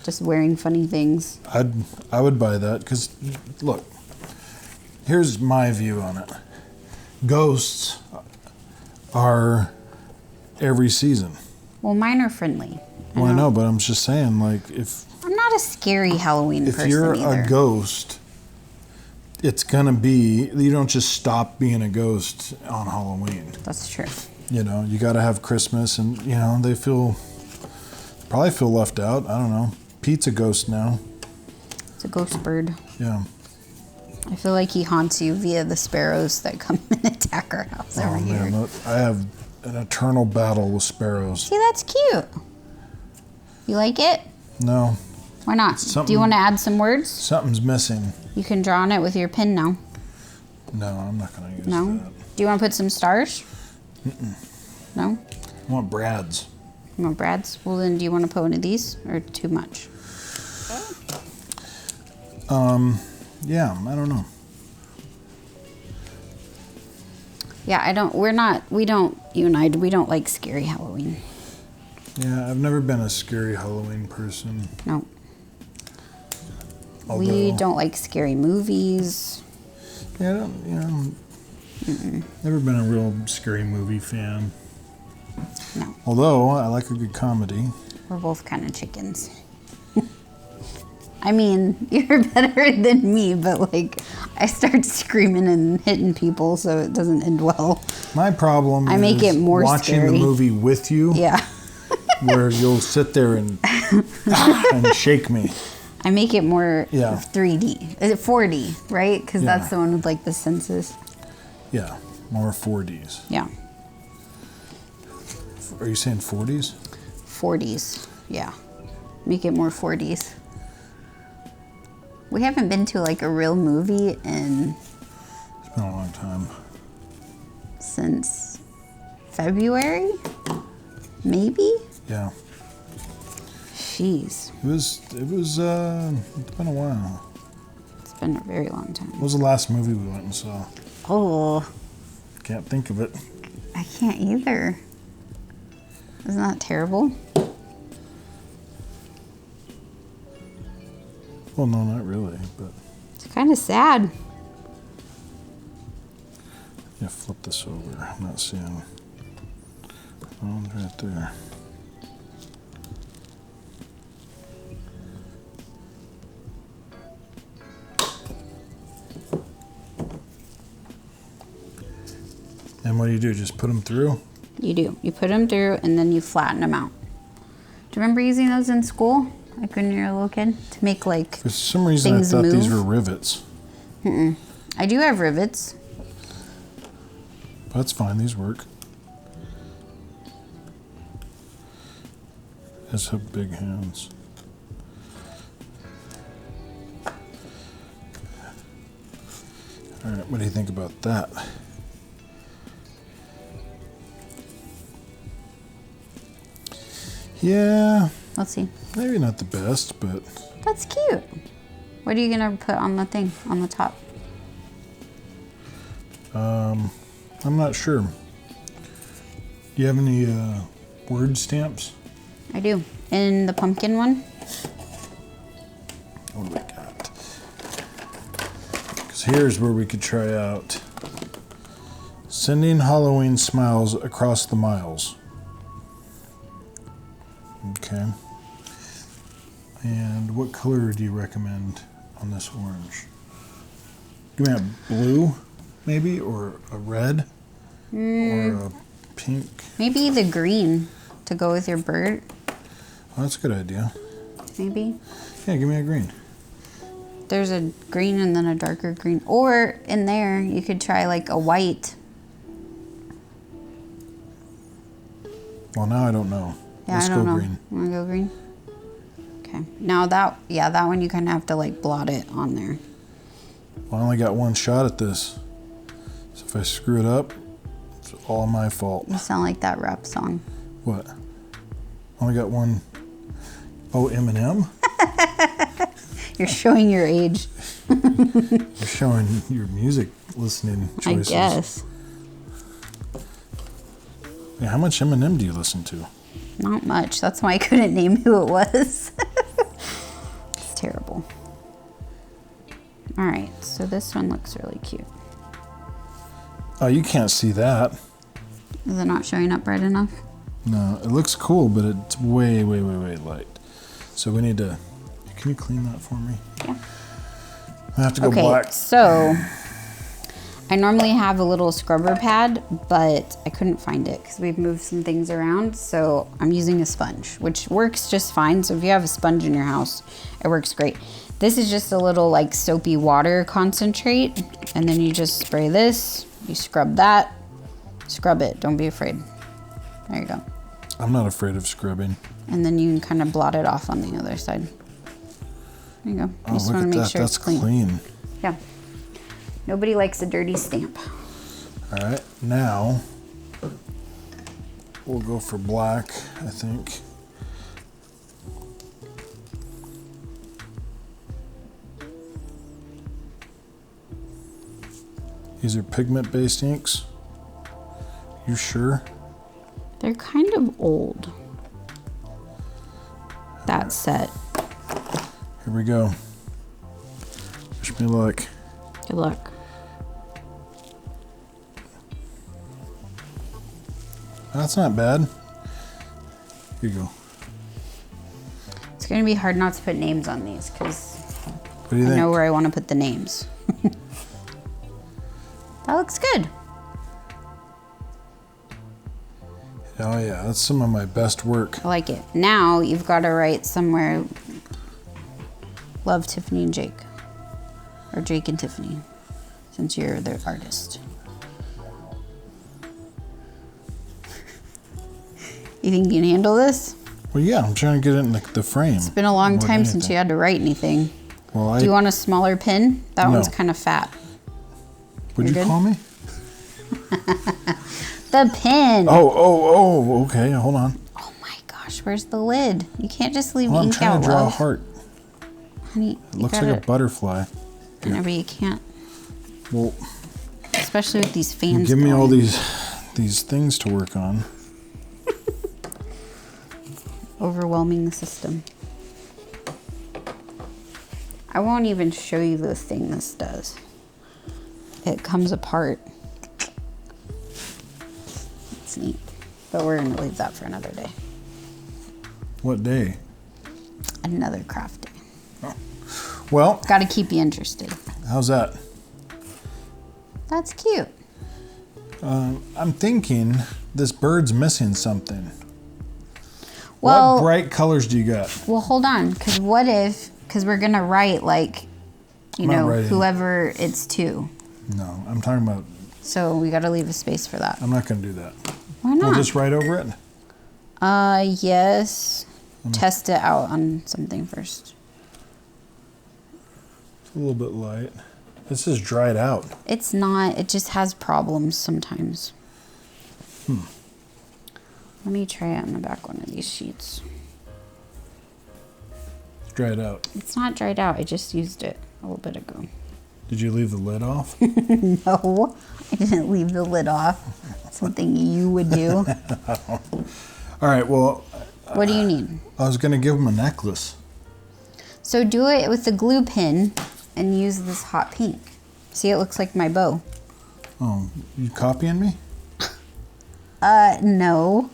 Speaker 1: just wearing funny things.
Speaker 2: I would buy that because, look, here's my view on it. Ghosts are every season.
Speaker 1: Well, mine are friendly.
Speaker 2: Well, I know, but I'm just saying, like, if
Speaker 1: I'm not a scary Halloween person
Speaker 2: you're
Speaker 1: either.
Speaker 2: a ghost, it's gonna be, you don't just stop being a ghost on Halloween.
Speaker 1: That's true.
Speaker 2: You know, you got to have Christmas, and you know they probably feel left out. I don't know. Pete's a ghost now.
Speaker 1: It's a ghost bird.
Speaker 2: Yeah.
Speaker 1: I feel like he haunts you via the sparrows that come and attack our house over here.
Speaker 2: Man, I have an eternal battle with sparrows.
Speaker 1: See, that's cute. You like it?
Speaker 2: No.
Speaker 1: Why not? Do you want to add some words?
Speaker 2: Something's missing.
Speaker 1: You can draw on it with your pen now.
Speaker 2: No, I'm not going to use
Speaker 1: No?
Speaker 2: that.
Speaker 1: Do you want to put some stars? No?
Speaker 2: I want Brad's.
Speaker 1: You want Brad's? Well, then do you want to put one of these or too much?
Speaker 2: Yeah, I don't know.
Speaker 1: Yeah, you and I, we don't like scary Halloween.
Speaker 2: Yeah, I've never been a scary Halloween person.
Speaker 1: No.
Speaker 2: Although,
Speaker 1: We don't like scary movies.
Speaker 2: Yeah, I don't, never been a real scary movie fan.
Speaker 1: No.
Speaker 2: Although, I like a good comedy.
Speaker 1: We're both kind of chickens. I mean, you're better than me, but like, I start screaming and hitting people, so it doesn't end well.
Speaker 2: My problem
Speaker 1: I make
Speaker 2: is
Speaker 1: it more
Speaker 2: watching
Speaker 1: scary.
Speaker 2: the movie with you.
Speaker 1: Yeah.
Speaker 2: Where you'll sit there and shake me.
Speaker 1: I make it more
Speaker 2: Yeah.
Speaker 1: 3D. Is it 4D, right? Because
Speaker 2: Yeah.
Speaker 1: that's the one with like the senses.
Speaker 2: Yeah, more 4Ds.
Speaker 1: Yeah.
Speaker 2: Are you saying 40s?
Speaker 1: 40s. Yeah. Make it more 40s. We haven't been to like a real movie
Speaker 2: It's been a long time.
Speaker 1: since February? Maybe?
Speaker 2: Yeah.
Speaker 1: Jeez.
Speaker 2: It's been a while.
Speaker 1: It's been a very long time.
Speaker 2: What was the last movie we went and saw?
Speaker 1: Oh,
Speaker 2: Can't think of it.
Speaker 1: I can't either. Isn't that terrible?
Speaker 2: Well, no, not really, but
Speaker 1: It's kind of sad.
Speaker 2: yeah, flip this over. I'm not seeing. Oh, it's right there. And what do? Just put them through?
Speaker 1: You do. You put them through and then you flatten them out. Do you remember using those in school? Like when you were a little kid? To make like
Speaker 2: For some reason, I
Speaker 1: things
Speaker 2: thought these
Speaker 1: move?
Speaker 2: were rivets.
Speaker 1: I do have rivets.
Speaker 2: That's fine. These work. Has have big hands. All right, what do you think about that? Yeah,
Speaker 1: Let's see.
Speaker 2: maybe not the best, but
Speaker 1: That's cute. What are you gonna put on the thing, on the top?
Speaker 2: I'm not sure. Do you have any word stamps?
Speaker 1: I do. In the pumpkin one?
Speaker 2: What do we got? Because here's where we could try out sending Halloween smiles across the miles. Okay. And what color do you recommend on this orange? Give me a blue, maybe, or a red, or a pink.
Speaker 1: Maybe the green to go with your bird,
Speaker 2: Oh, that's a good idea.
Speaker 1: maybe.
Speaker 2: Yeah, give me a green.
Speaker 1: There's a green and then a darker green. Or in there, you could try like a white.
Speaker 2: Well, now I don't know.
Speaker 1: Yeah,
Speaker 2: Let's
Speaker 1: I don't
Speaker 2: go
Speaker 1: know.
Speaker 2: green.
Speaker 1: Wanna go green? Okay. Now that one you kind of have to like blot it on there.
Speaker 2: Well, I only got one shot at this. So if I screw it up, it's all my fault.
Speaker 1: You sound like that rap song.
Speaker 2: What? Only got one. Oh, Eminem?
Speaker 1: You're showing your age.
Speaker 2: You're showing your music listening choices.
Speaker 1: I guess.
Speaker 2: Yeah, how much Eminem do you listen to?
Speaker 1: Not much. That's why I couldn't name who it was. It's terrible. All right, so this one looks really cute.
Speaker 2: Oh, you can't see that.
Speaker 1: Is it not showing up bright enough?
Speaker 2: No, it looks cool, but it's way, way, way, way light. So we need to. Can you clean that for me?
Speaker 1: Yeah.
Speaker 2: I have to go
Speaker 1: Okay,
Speaker 2: black.
Speaker 1: so I normally have a little scrubber pad, but I couldn't find it because we've moved some things around. So I'm using a sponge, which works just fine. So if you have a sponge in your house, it works great. This is just a little like soapy water concentrate. And then you just spray this, you scrub that, scrub it. Don't be afraid. There you go.
Speaker 2: I'm not afraid of scrubbing.
Speaker 1: And then you can kind of blot it off on the other side. There you go.
Speaker 2: Oh, look at that. That's clean.
Speaker 1: Yeah. Nobody likes a dirty stamp.
Speaker 2: All right, now we'll go for black, I think. These are pigment-based inks. You sure?
Speaker 1: They're kind of old. That set.
Speaker 2: Here we go. Wish me luck.
Speaker 1: Good luck.
Speaker 2: That's not bad. Here you go.
Speaker 1: It's gonna be hard not to put names on these because
Speaker 2: What do you
Speaker 1: I
Speaker 2: think?
Speaker 1: know where I want to put the names. That looks good.
Speaker 2: Oh yeah, that's some of my best work.
Speaker 1: I like it. Now you've got to write somewhere, love Tiffany and Jake. Or Jake and Tiffany, since you're the artist. You think you can handle this?
Speaker 2: Well, yeah, I'm trying to get it in the frame.
Speaker 1: It's been a long time since you had to write anything.
Speaker 2: Well,
Speaker 1: Do you want a smaller pin? That one's kind of fat.
Speaker 2: What'd you
Speaker 1: good?
Speaker 2: call me?
Speaker 1: The pin.
Speaker 2: Oh, okay, hold on.
Speaker 1: Oh my gosh, where's the lid? You can't just leave
Speaker 2: Well, I'm
Speaker 1: ink
Speaker 2: trying
Speaker 1: out,
Speaker 2: to draw a
Speaker 1: love.
Speaker 2: heart.
Speaker 1: Honey,
Speaker 2: It looks like a butterfly.
Speaker 1: I know, but you can't.
Speaker 2: Well,
Speaker 1: Especially with these fans.
Speaker 2: give me all
Speaker 1: going.
Speaker 2: these things to work on.
Speaker 1: Overwhelming the system. I won't even show you the thing this does. It comes apart. It's neat. But we're gonna leave that for another day.
Speaker 2: What day?
Speaker 1: Another craft day.
Speaker 2: Well,
Speaker 1: Gotta keep you interested.
Speaker 2: how's that?
Speaker 1: That's cute.
Speaker 2: I'm thinking this bird's missing something.
Speaker 1: Well,
Speaker 2: What bright colors do you got?
Speaker 1: well, hold on, because what if, because we're gonna write like, you
Speaker 2: I'm not
Speaker 1: know,
Speaker 2: writing.
Speaker 1: whoever it's to.
Speaker 2: No, I'm talking about,
Speaker 1: So we gotta leave a space for that.
Speaker 2: I'm not going to do that.
Speaker 1: Why not?
Speaker 2: We'll just write over it.
Speaker 1: Yes. Test it out on something first.
Speaker 2: It's a little bit light. This is dried out.
Speaker 1: It's not, it just has problems sometimes. Let me try it on the back one of these sheets.
Speaker 2: It's dried out.
Speaker 1: It's not dried out, I just used it a little bit ago.
Speaker 2: Did you leave the lid off?
Speaker 1: No, I didn't leave the lid off. Something you would do.
Speaker 2: All right, well,
Speaker 1: What do you need?
Speaker 2: I was going to give him a necklace.
Speaker 1: So do it with the glue pin and use this hot pink. See, it looks like my bow.
Speaker 2: Oh, you copying me?
Speaker 1: No.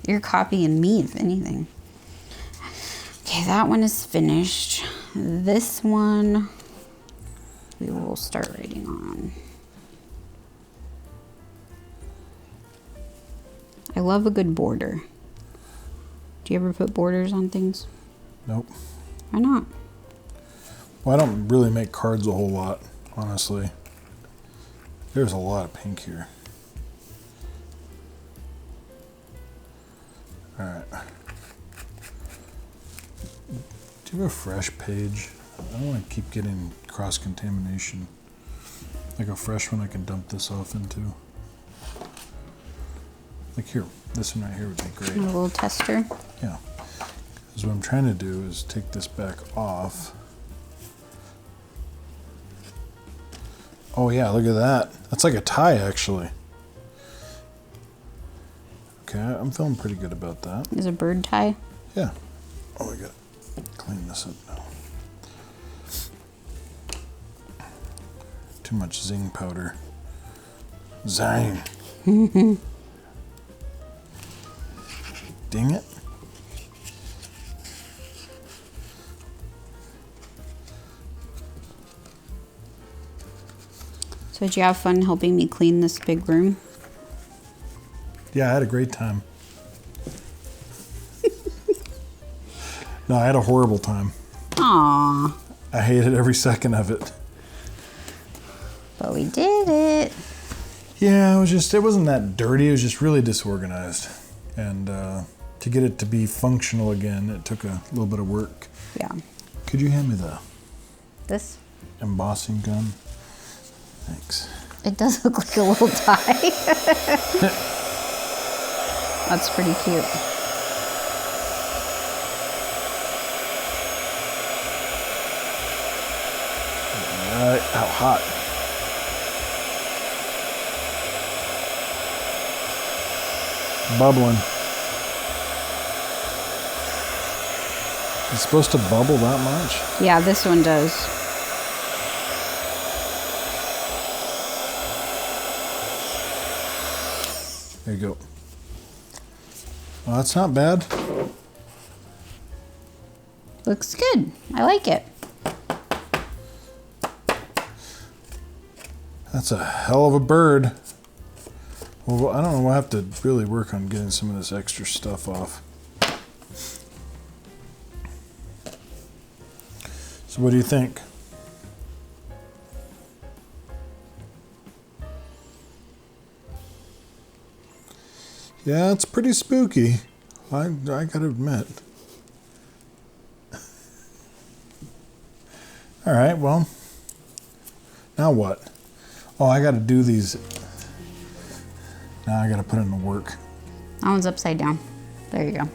Speaker 1: You're copying me, if anything. Okay, that one is finished. This one, we will start writing on. I love a good border. Do you ever put borders on things?
Speaker 2: Nope.
Speaker 1: Why not?
Speaker 2: Well, I don't really make cards a whole lot, honestly. There's a lot of pink here. All right. Do you have a fresh page? I don't want to keep getting cross-contamination. Like a fresh one I can dump this off into. Like here, this one right here would be great.
Speaker 1: A little tester.
Speaker 2: Yeah. Because what I'm trying to do is take this back off. Oh yeah, look at that. That's like a tie actually. Okay, I'm feeling pretty good about that.
Speaker 1: Is a bird tie.
Speaker 2: Yeah. Oh, I gotta clean this up now. Too much zing powder. Zing. Dang it.
Speaker 1: So did you have fun helping me clean this big room?
Speaker 2: Yeah, I had a great time. No, I had a horrible time.
Speaker 1: Aww.
Speaker 2: I hated every second of it.
Speaker 1: But we did it.
Speaker 2: Yeah, it wasn't that dirty. It was just really disorganized. And to get it to be functional again, it took a little bit of work.
Speaker 1: Yeah.
Speaker 2: Could you hand me
Speaker 1: This?
Speaker 2: embossing gun? Thanks.
Speaker 1: It does look like a little tie. That's pretty cute.
Speaker 2: Alright, how hot. Bubbling. It's supposed to bubble that much?
Speaker 1: Yeah, this one does.
Speaker 2: There you go. Well, that's not bad.
Speaker 1: Looks good. I like it.
Speaker 2: That's a hell of a bird. Well, I don't know. We'll have to really work on getting some of this extra stuff off. So what do you think? Yeah, it's pretty spooky. I gotta admit. All right, well, now what? Oh, I gotta do these. Now I gotta put it in work.
Speaker 1: That one's upside down. There you go.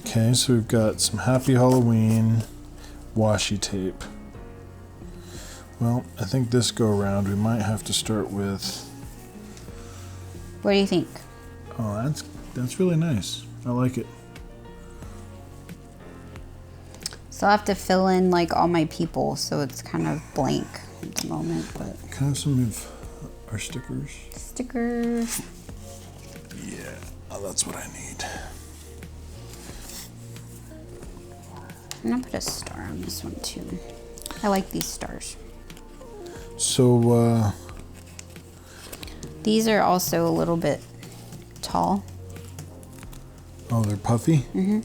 Speaker 2: Okay, so we've got some Happy Halloween washi tape. Well, I think this go around we might have to start with.
Speaker 1: What do you think?
Speaker 2: Oh, that's really nice. I like it.
Speaker 1: So I'll have to fill in like all my people, so it's kind of blank at the moment, but.
Speaker 2: Can I have some of our stickers?
Speaker 1: Stickers.
Speaker 2: Yeah, oh, that's what I need.
Speaker 1: I'm gonna put a star on this one too. I like these stars.
Speaker 2: So,
Speaker 1: These are also a little bit tall.
Speaker 2: oh, they're puffy?
Speaker 1: Mm-hmm.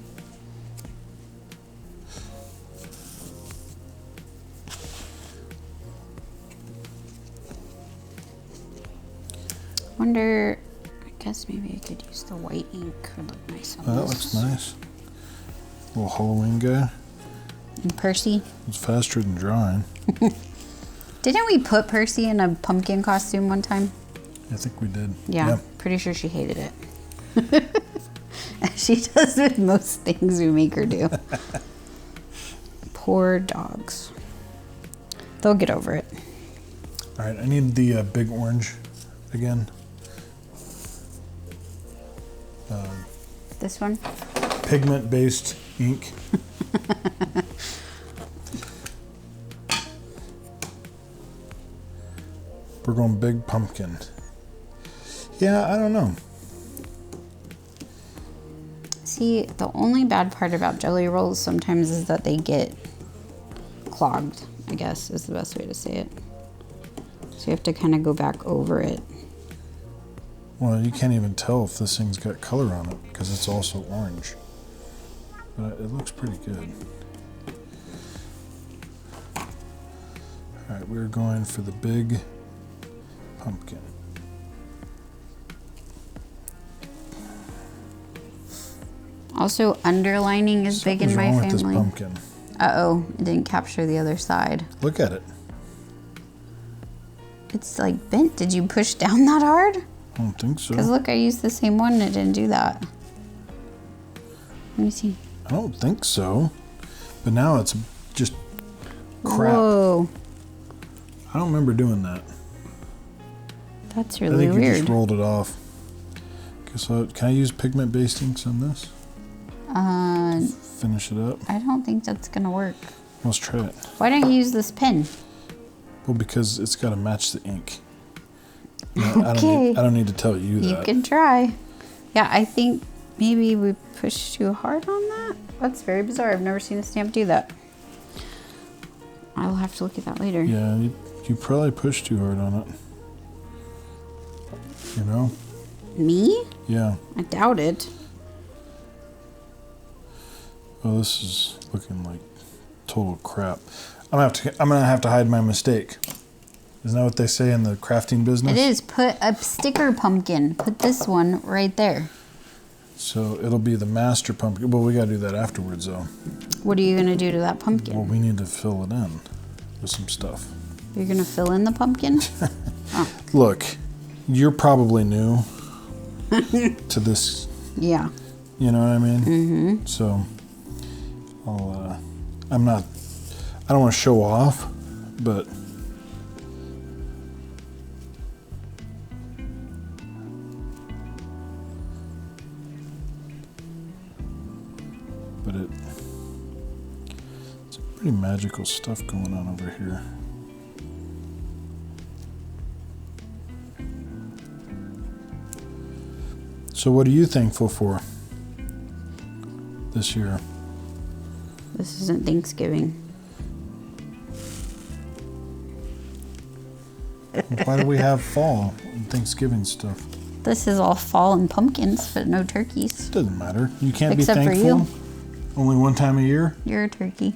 Speaker 1: Wonder, I guess maybe I could use the white ink. Would look nice on
Speaker 2: Oh, that
Speaker 1: this.
Speaker 2: looks nice. Little Halloween guy.
Speaker 1: And Percy.
Speaker 2: It's faster than drawing.
Speaker 1: Didn't we put Percy in a pumpkin costume one time?
Speaker 2: I think we did.
Speaker 1: Yeah. Pretty sure she hated it. She does with most things we make her do. Poor dogs. They'll get over it.
Speaker 2: All right, I need the big orange again.
Speaker 1: This one?
Speaker 2: Pigment-based ink. We're going big pumpkin. Yeah, I don't know.
Speaker 1: See, the only bad part about jelly rolls sometimes is that they get clogged, I guess is the best way to say it. So you have to kind of go back over it.
Speaker 2: Well, you can't even tell if this thing's got color on it because it's also orange. But it looks pretty good. All right, we're going for the big pumpkin.
Speaker 1: Also, underlining is big in my
Speaker 2: Something's wrong with
Speaker 1: family.
Speaker 2: this pumpkin.
Speaker 1: Uh-oh, it didn't capture the other side.
Speaker 2: Look at it.
Speaker 1: It's like bent. Did you push down that hard?
Speaker 2: I don't think so.
Speaker 1: Because look, I used the same one and it didn't do that. Let me see.
Speaker 2: I don't think so. But now it's just crap.
Speaker 1: Whoa.
Speaker 2: I don't remember doing that.
Speaker 1: That's
Speaker 2: I
Speaker 1: really
Speaker 2: think you
Speaker 1: weird.
Speaker 2: just rolled it off. So can I use pigment-based inks on this? Finish it up.
Speaker 1: I don't think that's gonna work.
Speaker 2: Let's try it.
Speaker 1: Why don't you use this pen?
Speaker 2: Well, because it's got to match the ink.
Speaker 1: Okay.
Speaker 2: I don't need to tell you that.
Speaker 1: You can try. Yeah, I think maybe we pushed too hard on that. That's very bizarre. I've never seen a stamp do that. I will have to look at that later.
Speaker 2: Yeah, you probably pushed too hard on it. You know?
Speaker 1: Me?
Speaker 2: Yeah.
Speaker 1: I doubt it.
Speaker 2: Oh, this is looking like total crap. I'm gonna have to hide my mistake. Isn't that what they say in the crafting business?
Speaker 1: It is. Put a sticker pumpkin. Put this one right there.
Speaker 2: So it'll be the master pumpkin. Well, we gotta do that afterwards, though.
Speaker 1: What are you gonna do to that pumpkin?
Speaker 2: Well, we need to fill it in with some stuff.
Speaker 1: You're gonna fill in the pumpkin? Oh.
Speaker 2: Look, you're probably new to this.
Speaker 1: Yeah.
Speaker 2: You know what I mean?
Speaker 1: Mm-hmm.
Speaker 2: So, I don't want to show off, but it's pretty magical stuff going on over here. So what are you thankful for this year?
Speaker 1: This isn't Thanksgiving.
Speaker 2: Why do we have fall and Thanksgiving stuff?
Speaker 1: This is all fall and pumpkins, but no turkeys.
Speaker 2: Doesn't matter. You can't
Speaker 1: Except
Speaker 2: be
Speaker 1: for
Speaker 2: thankful.
Speaker 1: you.
Speaker 2: Only one time a year.
Speaker 1: You're a turkey.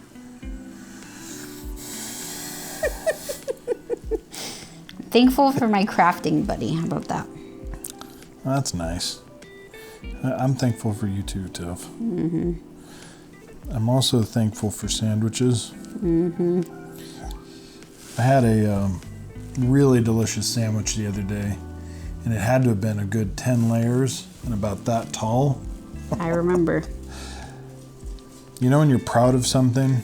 Speaker 1: Thankful for my crafting buddy. How about that?
Speaker 2: That's nice. I'm thankful for you too, Tiff.
Speaker 1: Mm-hmm.
Speaker 2: I'm also thankful for sandwiches.
Speaker 1: Mm-hmm.
Speaker 2: I had a really delicious sandwich the other day, and it had to have been a good 10 layers and about that tall.
Speaker 1: I remember.
Speaker 2: You know when you're proud of something?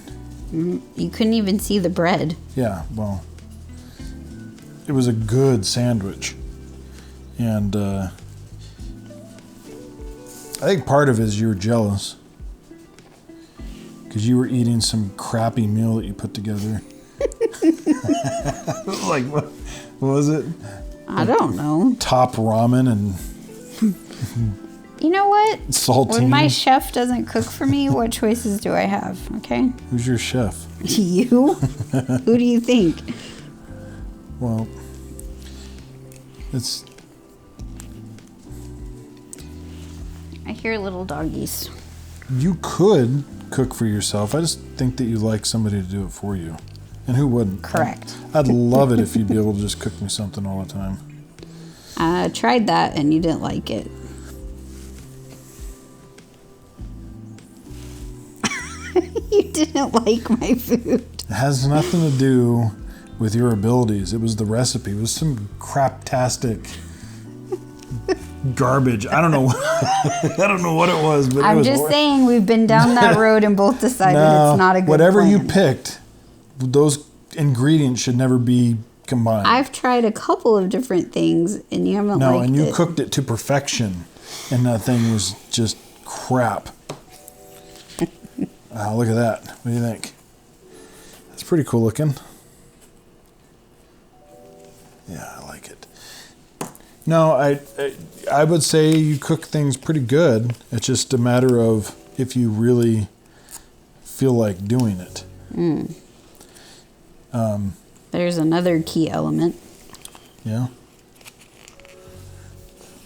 Speaker 1: You couldn't even see the bread.
Speaker 2: Yeah, well, it was a good sandwich. And I think part of it is you were jealous because you were eating some crappy meal that you put together. Like, what was it?
Speaker 1: I don't know.
Speaker 2: Top ramen and
Speaker 1: You know what?
Speaker 2: saltine.
Speaker 1: When my chef doesn't cook for me, what choices do I have? Okay.
Speaker 2: Who's your chef?
Speaker 1: You? Who do you think?
Speaker 2: Well, it's...
Speaker 1: I hear little doggies.
Speaker 2: You could cook for yourself. I just think that you like somebody to do it for you. And who wouldn't?
Speaker 1: Correct.
Speaker 2: I'd love it if you'd be able to just cook me something all the time.
Speaker 1: I tried that and you didn't like it. You didn't like my food.
Speaker 2: It has nothing to do with your abilities. It was the recipe. It was some craptastic garbage. I don't know. I don't know what it was, but
Speaker 1: I'm
Speaker 2: it was
Speaker 1: just saying we've been down that road and both decided it's not a good
Speaker 2: whatever
Speaker 1: plan.
Speaker 2: you picked, those ingredients should never be combined.
Speaker 1: I've tried a couple of different things and you haven't liked it.
Speaker 2: No, and you cooked it to perfection, and that thing was just crap. Oh, look at that. What do you think? It's pretty cool looking. Yeah, I like it. No, I would say you cook things pretty good. It's just a matter of if you really feel like doing it.
Speaker 1: There's another key element.
Speaker 2: Yeah.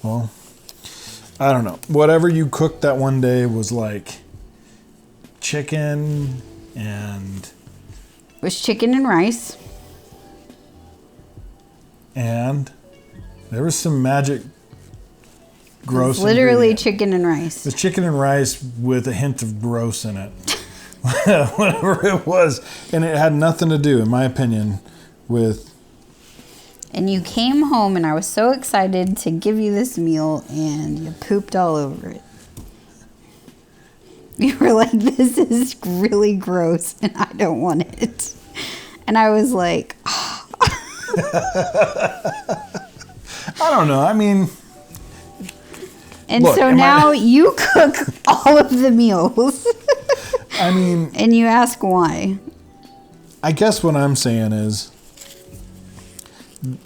Speaker 2: Well, I don't know. Whatever you cooked that one day was like chicken and...
Speaker 1: It was chicken and rice.
Speaker 2: And there was some magic gross.
Speaker 1: It's literally
Speaker 2: ingredient.
Speaker 1: chicken and rice.
Speaker 2: It was chicken and rice with a hint of gross in it. Whatever it was. And it had nothing to do, in my opinion, with...
Speaker 1: And you came home and I was so excited to give you this meal and you pooped all over it. You were like, this is really gross and I don't want it. And I was like...
Speaker 2: I don't know. I mean...
Speaker 1: And
Speaker 2: look,
Speaker 1: so now you cook all of the meals.
Speaker 2: I mean...
Speaker 1: And you ask why.
Speaker 2: I guess what I'm saying is,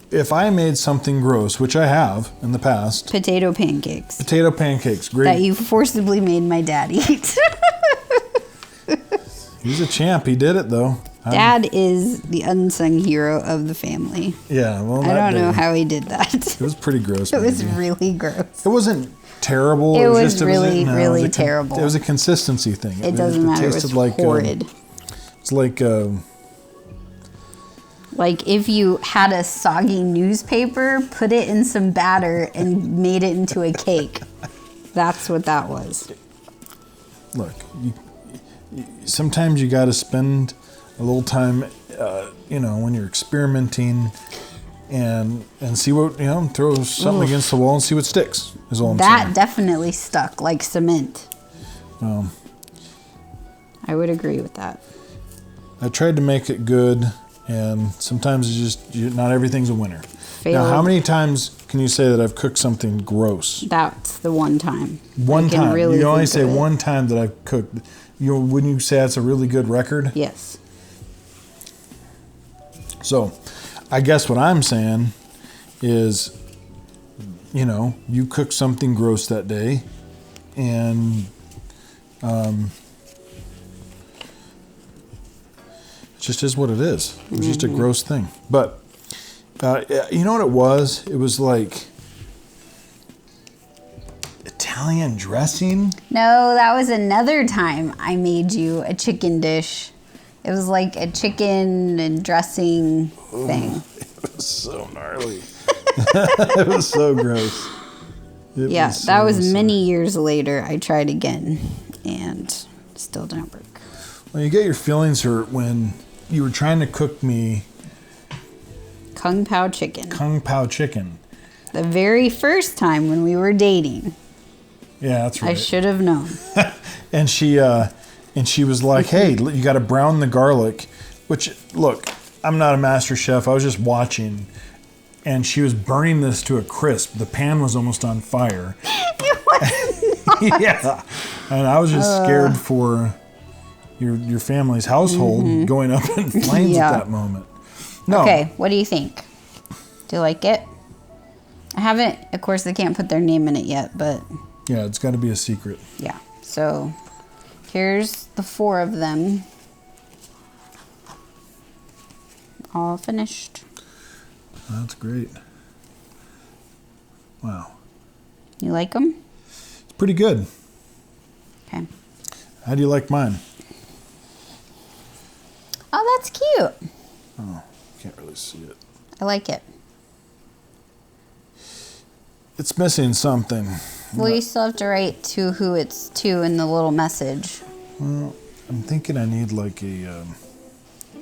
Speaker 2: if I made something gross, which I have in the past...
Speaker 1: Potato pancakes.
Speaker 2: Potato pancakes, great.
Speaker 1: That you forcibly made my dad eat.
Speaker 2: He's a champ. He did it, though.
Speaker 1: Dad is the unsung hero of the family.
Speaker 2: Yeah, well,
Speaker 1: I don't know how he did that.
Speaker 2: It was pretty gross.
Speaker 1: It was
Speaker 2: maybe.
Speaker 1: really gross.
Speaker 2: It wasn't terrible.
Speaker 1: It was
Speaker 2: just,
Speaker 1: really, really
Speaker 2: it was
Speaker 1: terrible.
Speaker 2: It was a consistency thing.
Speaker 1: It doesn't matter. It was
Speaker 2: tasted like
Speaker 1: horrid.
Speaker 2: it's like
Speaker 1: Like if you had a soggy newspaper, put it in some batter and made it into a cake. That's what that was.
Speaker 2: Look, sometimes you got to spend a little time, when you're experimenting and see what, throw something against the wall and see what sticks is all I'm saying.
Speaker 1: That definitely stuck like cement. I would agree with that.
Speaker 2: I tried to make it good, and sometimes it's just, not everything's a winner.
Speaker 1: Failed.
Speaker 2: Now, how many times can you say that I've cooked something gross?
Speaker 1: That's the one time.
Speaker 2: One time.
Speaker 1: Really
Speaker 2: you only say one time that I've cooked. Wouldn't you say that's a really good record?
Speaker 1: Yes.
Speaker 2: So, I guess what I'm saying is, you cooked something gross that day, and it just is what it is. It was just a gross thing. But, you know what it was? It was like Italian dressing.
Speaker 1: No, that was another time I made you a chicken dish. It was like a chicken and dressing thing.
Speaker 2: It was so gnarly. It was so gross.
Speaker 1: That was many years later. I tried again and still didn't work.
Speaker 2: Well, you get your feelings hurt when you were trying to cook me
Speaker 1: Kung Pao chicken.
Speaker 2: Kung Pao chicken.
Speaker 1: The very first time when we were dating.
Speaker 2: Yeah, that's right.
Speaker 1: I should have known.
Speaker 2: And she was like, "Hey, you got to brown the garlic." Which, look, I'm not a master chef. I was just watching, and she was burning this to a crisp. The pan was almost on fire.
Speaker 1: It was not.
Speaker 2: Yeah, and I was just scared for your family's household going up in flames at that moment. No.
Speaker 1: Okay, what do you think? Do you like it? I haven't, of course, they can't put their name in it yet, but...
Speaker 2: Yeah, it's got to be a secret.
Speaker 1: Yeah, so here's the 4 of them. All finished.
Speaker 2: That's great. Wow.
Speaker 1: You like them?
Speaker 2: It's pretty good.
Speaker 1: Okay.
Speaker 2: How do you like mine?
Speaker 1: Oh, that's cute.
Speaker 2: Oh, can't really see it.
Speaker 1: I like it.
Speaker 2: It's missing something.
Speaker 1: Well, you still have to write to who it's to in the little message.
Speaker 2: Well, I'm thinking I need like a...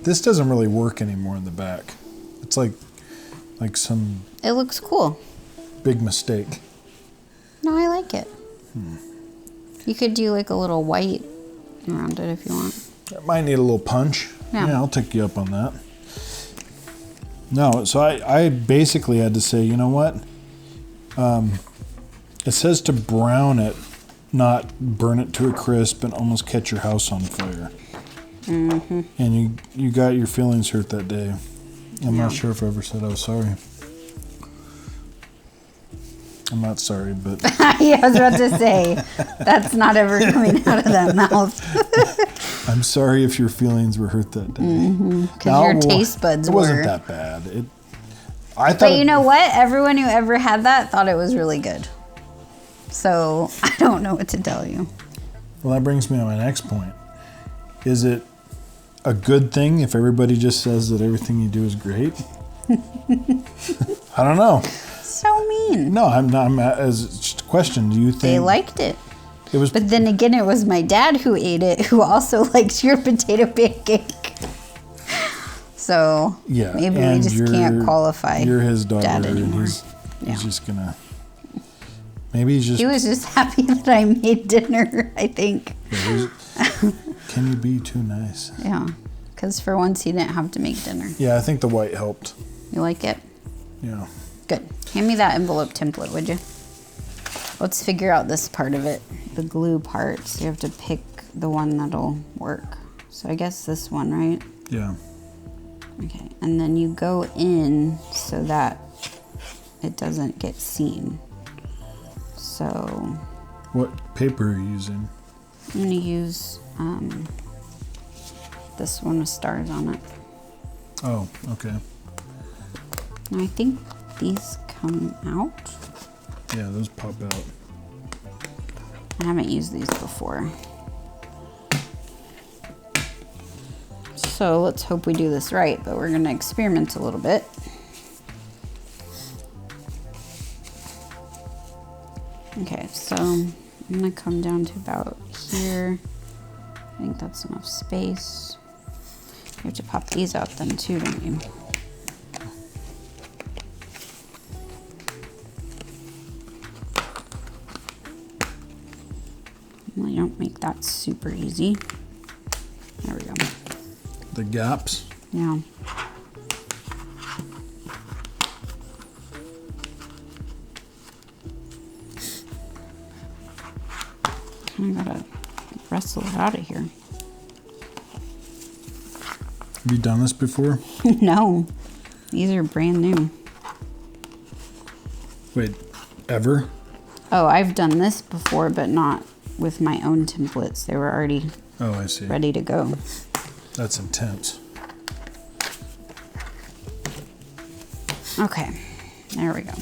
Speaker 2: this doesn't really work anymore in the back. It's like some...
Speaker 1: It looks cool.
Speaker 2: Big mistake.
Speaker 1: No, I like it. You could do like a little white around it if you want.
Speaker 2: It might need a little punch. Yeah, I'll take you up on that. No, so I basically had to say, you know what? It says to brown it, not burn it to a crisp and almost catch your house on fire. Mm-hmm. And you got your feelings hurt that day. I'm not sure if I ever said I was sorry. I'm not sorry, but...
Speaker 1: Yeah, I was about to say, that's not ever coming out of that mouth.
Speaker 2: I'm sorry if your feelings were hurt that day.
Speaker 1: Because your taste buds were.
Speaker 2: It wasn't that bad.
Speaker 1: But you know what? Everyone who ever had that thought it was really good. So I don't know what to tell you.
Speaker 2: Well, that brings me to my next point. Is it a good thing if everybody just says that everything you do is great? I don't know.
Speaker 1: So mean.
Speaker 2: No, I'm not. As just a question, do you think
Speaker 1: they liked it?
Speaker 2: It was.
Speaker 1: But then again, it was my dad who ate it, who also likes your potato pancake. So maybe we just can't qualify.
Speaker 2: You're his daughter,
Speaker 1: dad
Speaker 2: and
Speaker 1: anymore.
Speaker 2: he's just gonna. Maybe he's just.
Speaker 1: He was just happy that I made dinner, I think.
Speaker 2: Can you be too nice?
Speaker 1: Yeah, because for once he didn't have to make dinner.
Speaker 2: Yeah, I think the white helped.
Speaker 1: You like it?
Speaker 2: Yeah.
Speaker 1: Good. Hand me that envelope template, would you? Let's figure out this part of it, the glue part. So you have to pick the one that'll work. So I guess this one, right?
Speaker 2: Yeah.
Speaker 1: Okay, and then you go in so that it doesn't get seen. So...
Speaker 2: What paper are you using?
Speaker 1: I'm gonna use this one with stars on it.
Speaker 2: Oh, okay.
Speaker 1: And I think these come out.
Speaker 2: Yeah, those pop out.
Speaker 1: I haven't used these before. So let's hope we do this right, but we're gonna experiment a little bit. Okay, so I'm gonna come down to about here. I think that's enough space. You have to pop these out then too, don't you? Well, you don't make that super easy. There we go.
Speaker 2: The gaps.
Speaker 1: Yeah. I gotta wrestle it out of here.
Speaker 2: Have you done this before?
Speaker 1: No, these are brand new.
Speaker 2: Wait, ever?
Speaker 1: Oh, I've done this before, but not with my own templates. They were already
Speaker 2: I see.
Speaker 1: ready to go.
Speaker 2: That's intense.
Speaker 1: Okay, there we go.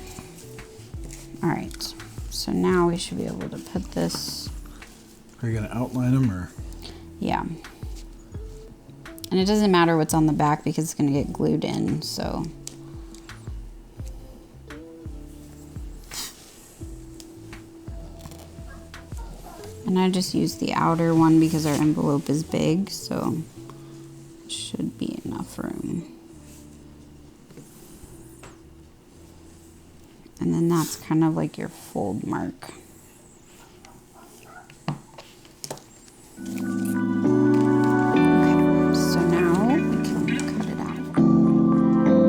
Speaker 1: All right, so now we should be able to put this.
Speaker 2: Are you gonna outline them or?
Speaker 1: Yeah. And it doesn't matter what's on the back because it's gonna get glued in, so. And I just use the outer one because our envelope is big, so it should be enough room. And then that's kind of like your fold mark. Okay, so now we can cut it out.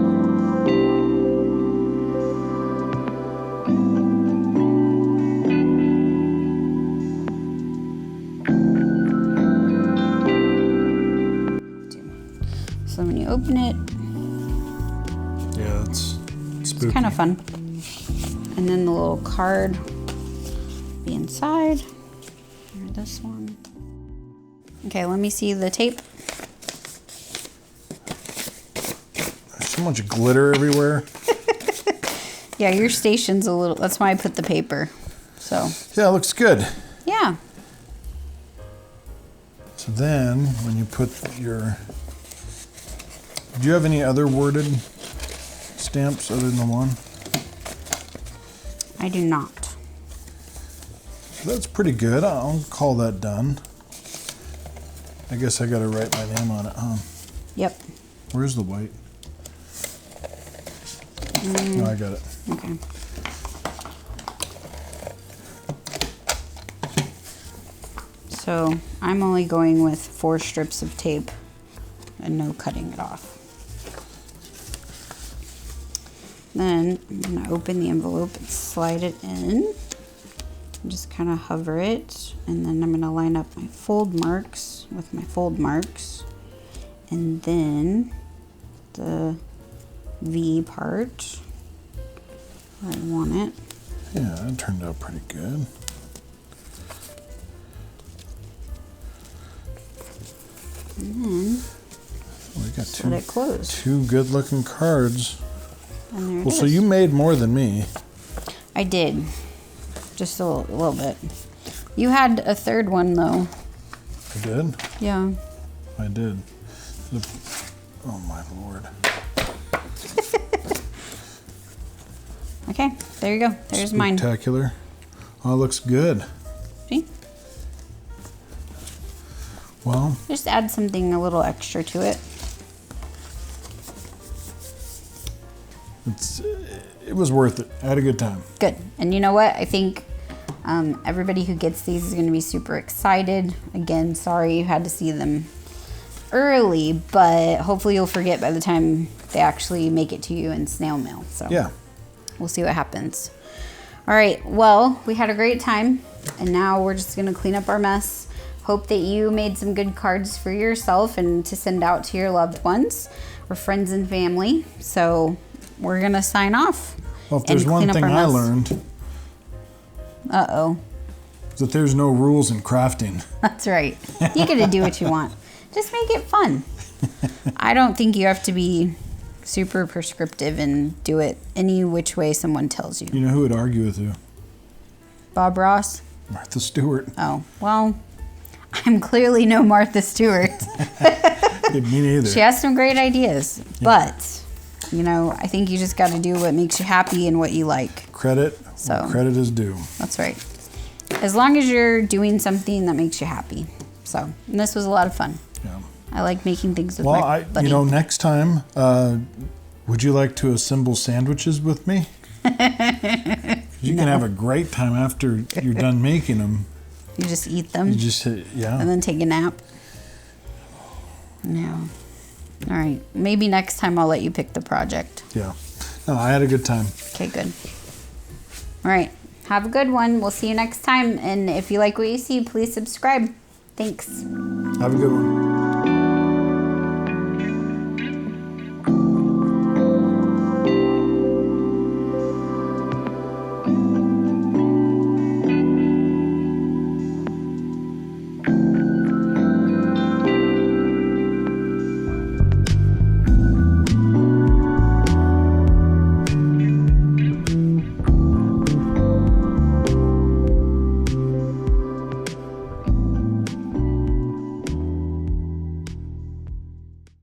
Speaker 1: So when you open it,
Speaker 2: Yeah, it's spooky.
Speaker 1: it's kind of fun. And then the little card be inside. Or this one. Okay, let me see the tape.
Speaker 2: There's so much glitter everywhere.
Speaker 1: Yeah, your station's a little, that's why I put the paper. So,
Speaker 2: Yeah, it looks good.
Speaker 1: yeah.
Speaker 2: So then, when you put your... Do you have any other worded stamps other than the one?
Speaker 1: I do not.
Speaker 2: That's pretty good. I'll call that done. I guess I gotta write my name on it, huh?
Speaker 1: Yep.
Speaker 2: Where's the white? No, I got it.
Speaker 1: Okay. So I'm only going with 4 strips of tape and no cutting it off. Then I'm gonna open the envelope and slide it in. Just kind of hover it, and then I'm gonna line up my fold marks with my fold marks, and then the V part where I want it.
Speaker 2: Yeah, that turned out pretty good.
Speaker 1: And then
Speaker 2: We got
Speaker 1: just let it close.
Speaker 2: two good-looking cards.
Speaker 1: And there it
Speaker 2: Well,
Speaker 1: is.
Speaker 2: so you made more than me.
Speaker 1: I did. Just a little bit. You had a third one though.
Speaker 2: I did?
Speaker 1: Yeah.
Speaker 2: I did. Oh my lord.
Speaker 1: Okay, there you go. There's mine.
Speaker 2: Spectacular. Oh, it looks good.
Speaker 1: See?
Speaker 2: Well,
Speaker 1: Just add something a little extra to it.
Speaker 2: it was worth it. I had a good time.
Speaker 1: Good. And you know what? I think everybody who gets these is going to be super excited. Again, sorry you had to see them early, but hopefully you'll forget by the time they actually make it to you in snail mail. So
Speaker 2: Yeah.
Speaker 1: we'll see what happens. All right. Well, we had a great time, and now we're just going to clean up our mess. Hope that you made some good cards for yourself and to send out to your loved ones or friends and family. So we're going to sign off.
Speaker 2: Well, if there's one thing I learned,
Speaker 1: Uh-oh.
Speaker 2: is that there's no rules in crafting.
Speaker 1: That's right. You get to do what you want. Just make it fun. I don't think you have to be super prescriptive and do it any which way someone tells you.
Speaker 2: You know who would argue with you?
Speaker 1: Bob Ross?
Speaker 2: Martha Stewart.
Speaker 1: Oh, well, I'm clearly no Martha Stewart.
Speaker 2: Me neither.
Speaker 1: She has some great ideas, but you know, I think you just got to do what makes you happy and what you like.
Speaker 2: Credit is due.
Speaker 1: That's right. As long as you're doing something that makes you happy. So, and this was a lot of fun.
Speaker 2: Yeah.
Speaker 1: I like making things with my buddy.
Speaker 2: You know, next time, would you like to assemble sandwiches with me? You can have a great time after you're done making them.
Speaker 1: You just eat them?
Speaker 2: You just, yeah.
Speaker 1: And then take a nap? No. All right. Maybe next time I'll let you pick the project.
Speaker 2: Yeah. No, I had a good time.
Speaker 1: Okay, good. All right. Have a good one. We'll see you next time. And if you like what you see, please subscribe. Thanks.
Speaker 2: Have a good one.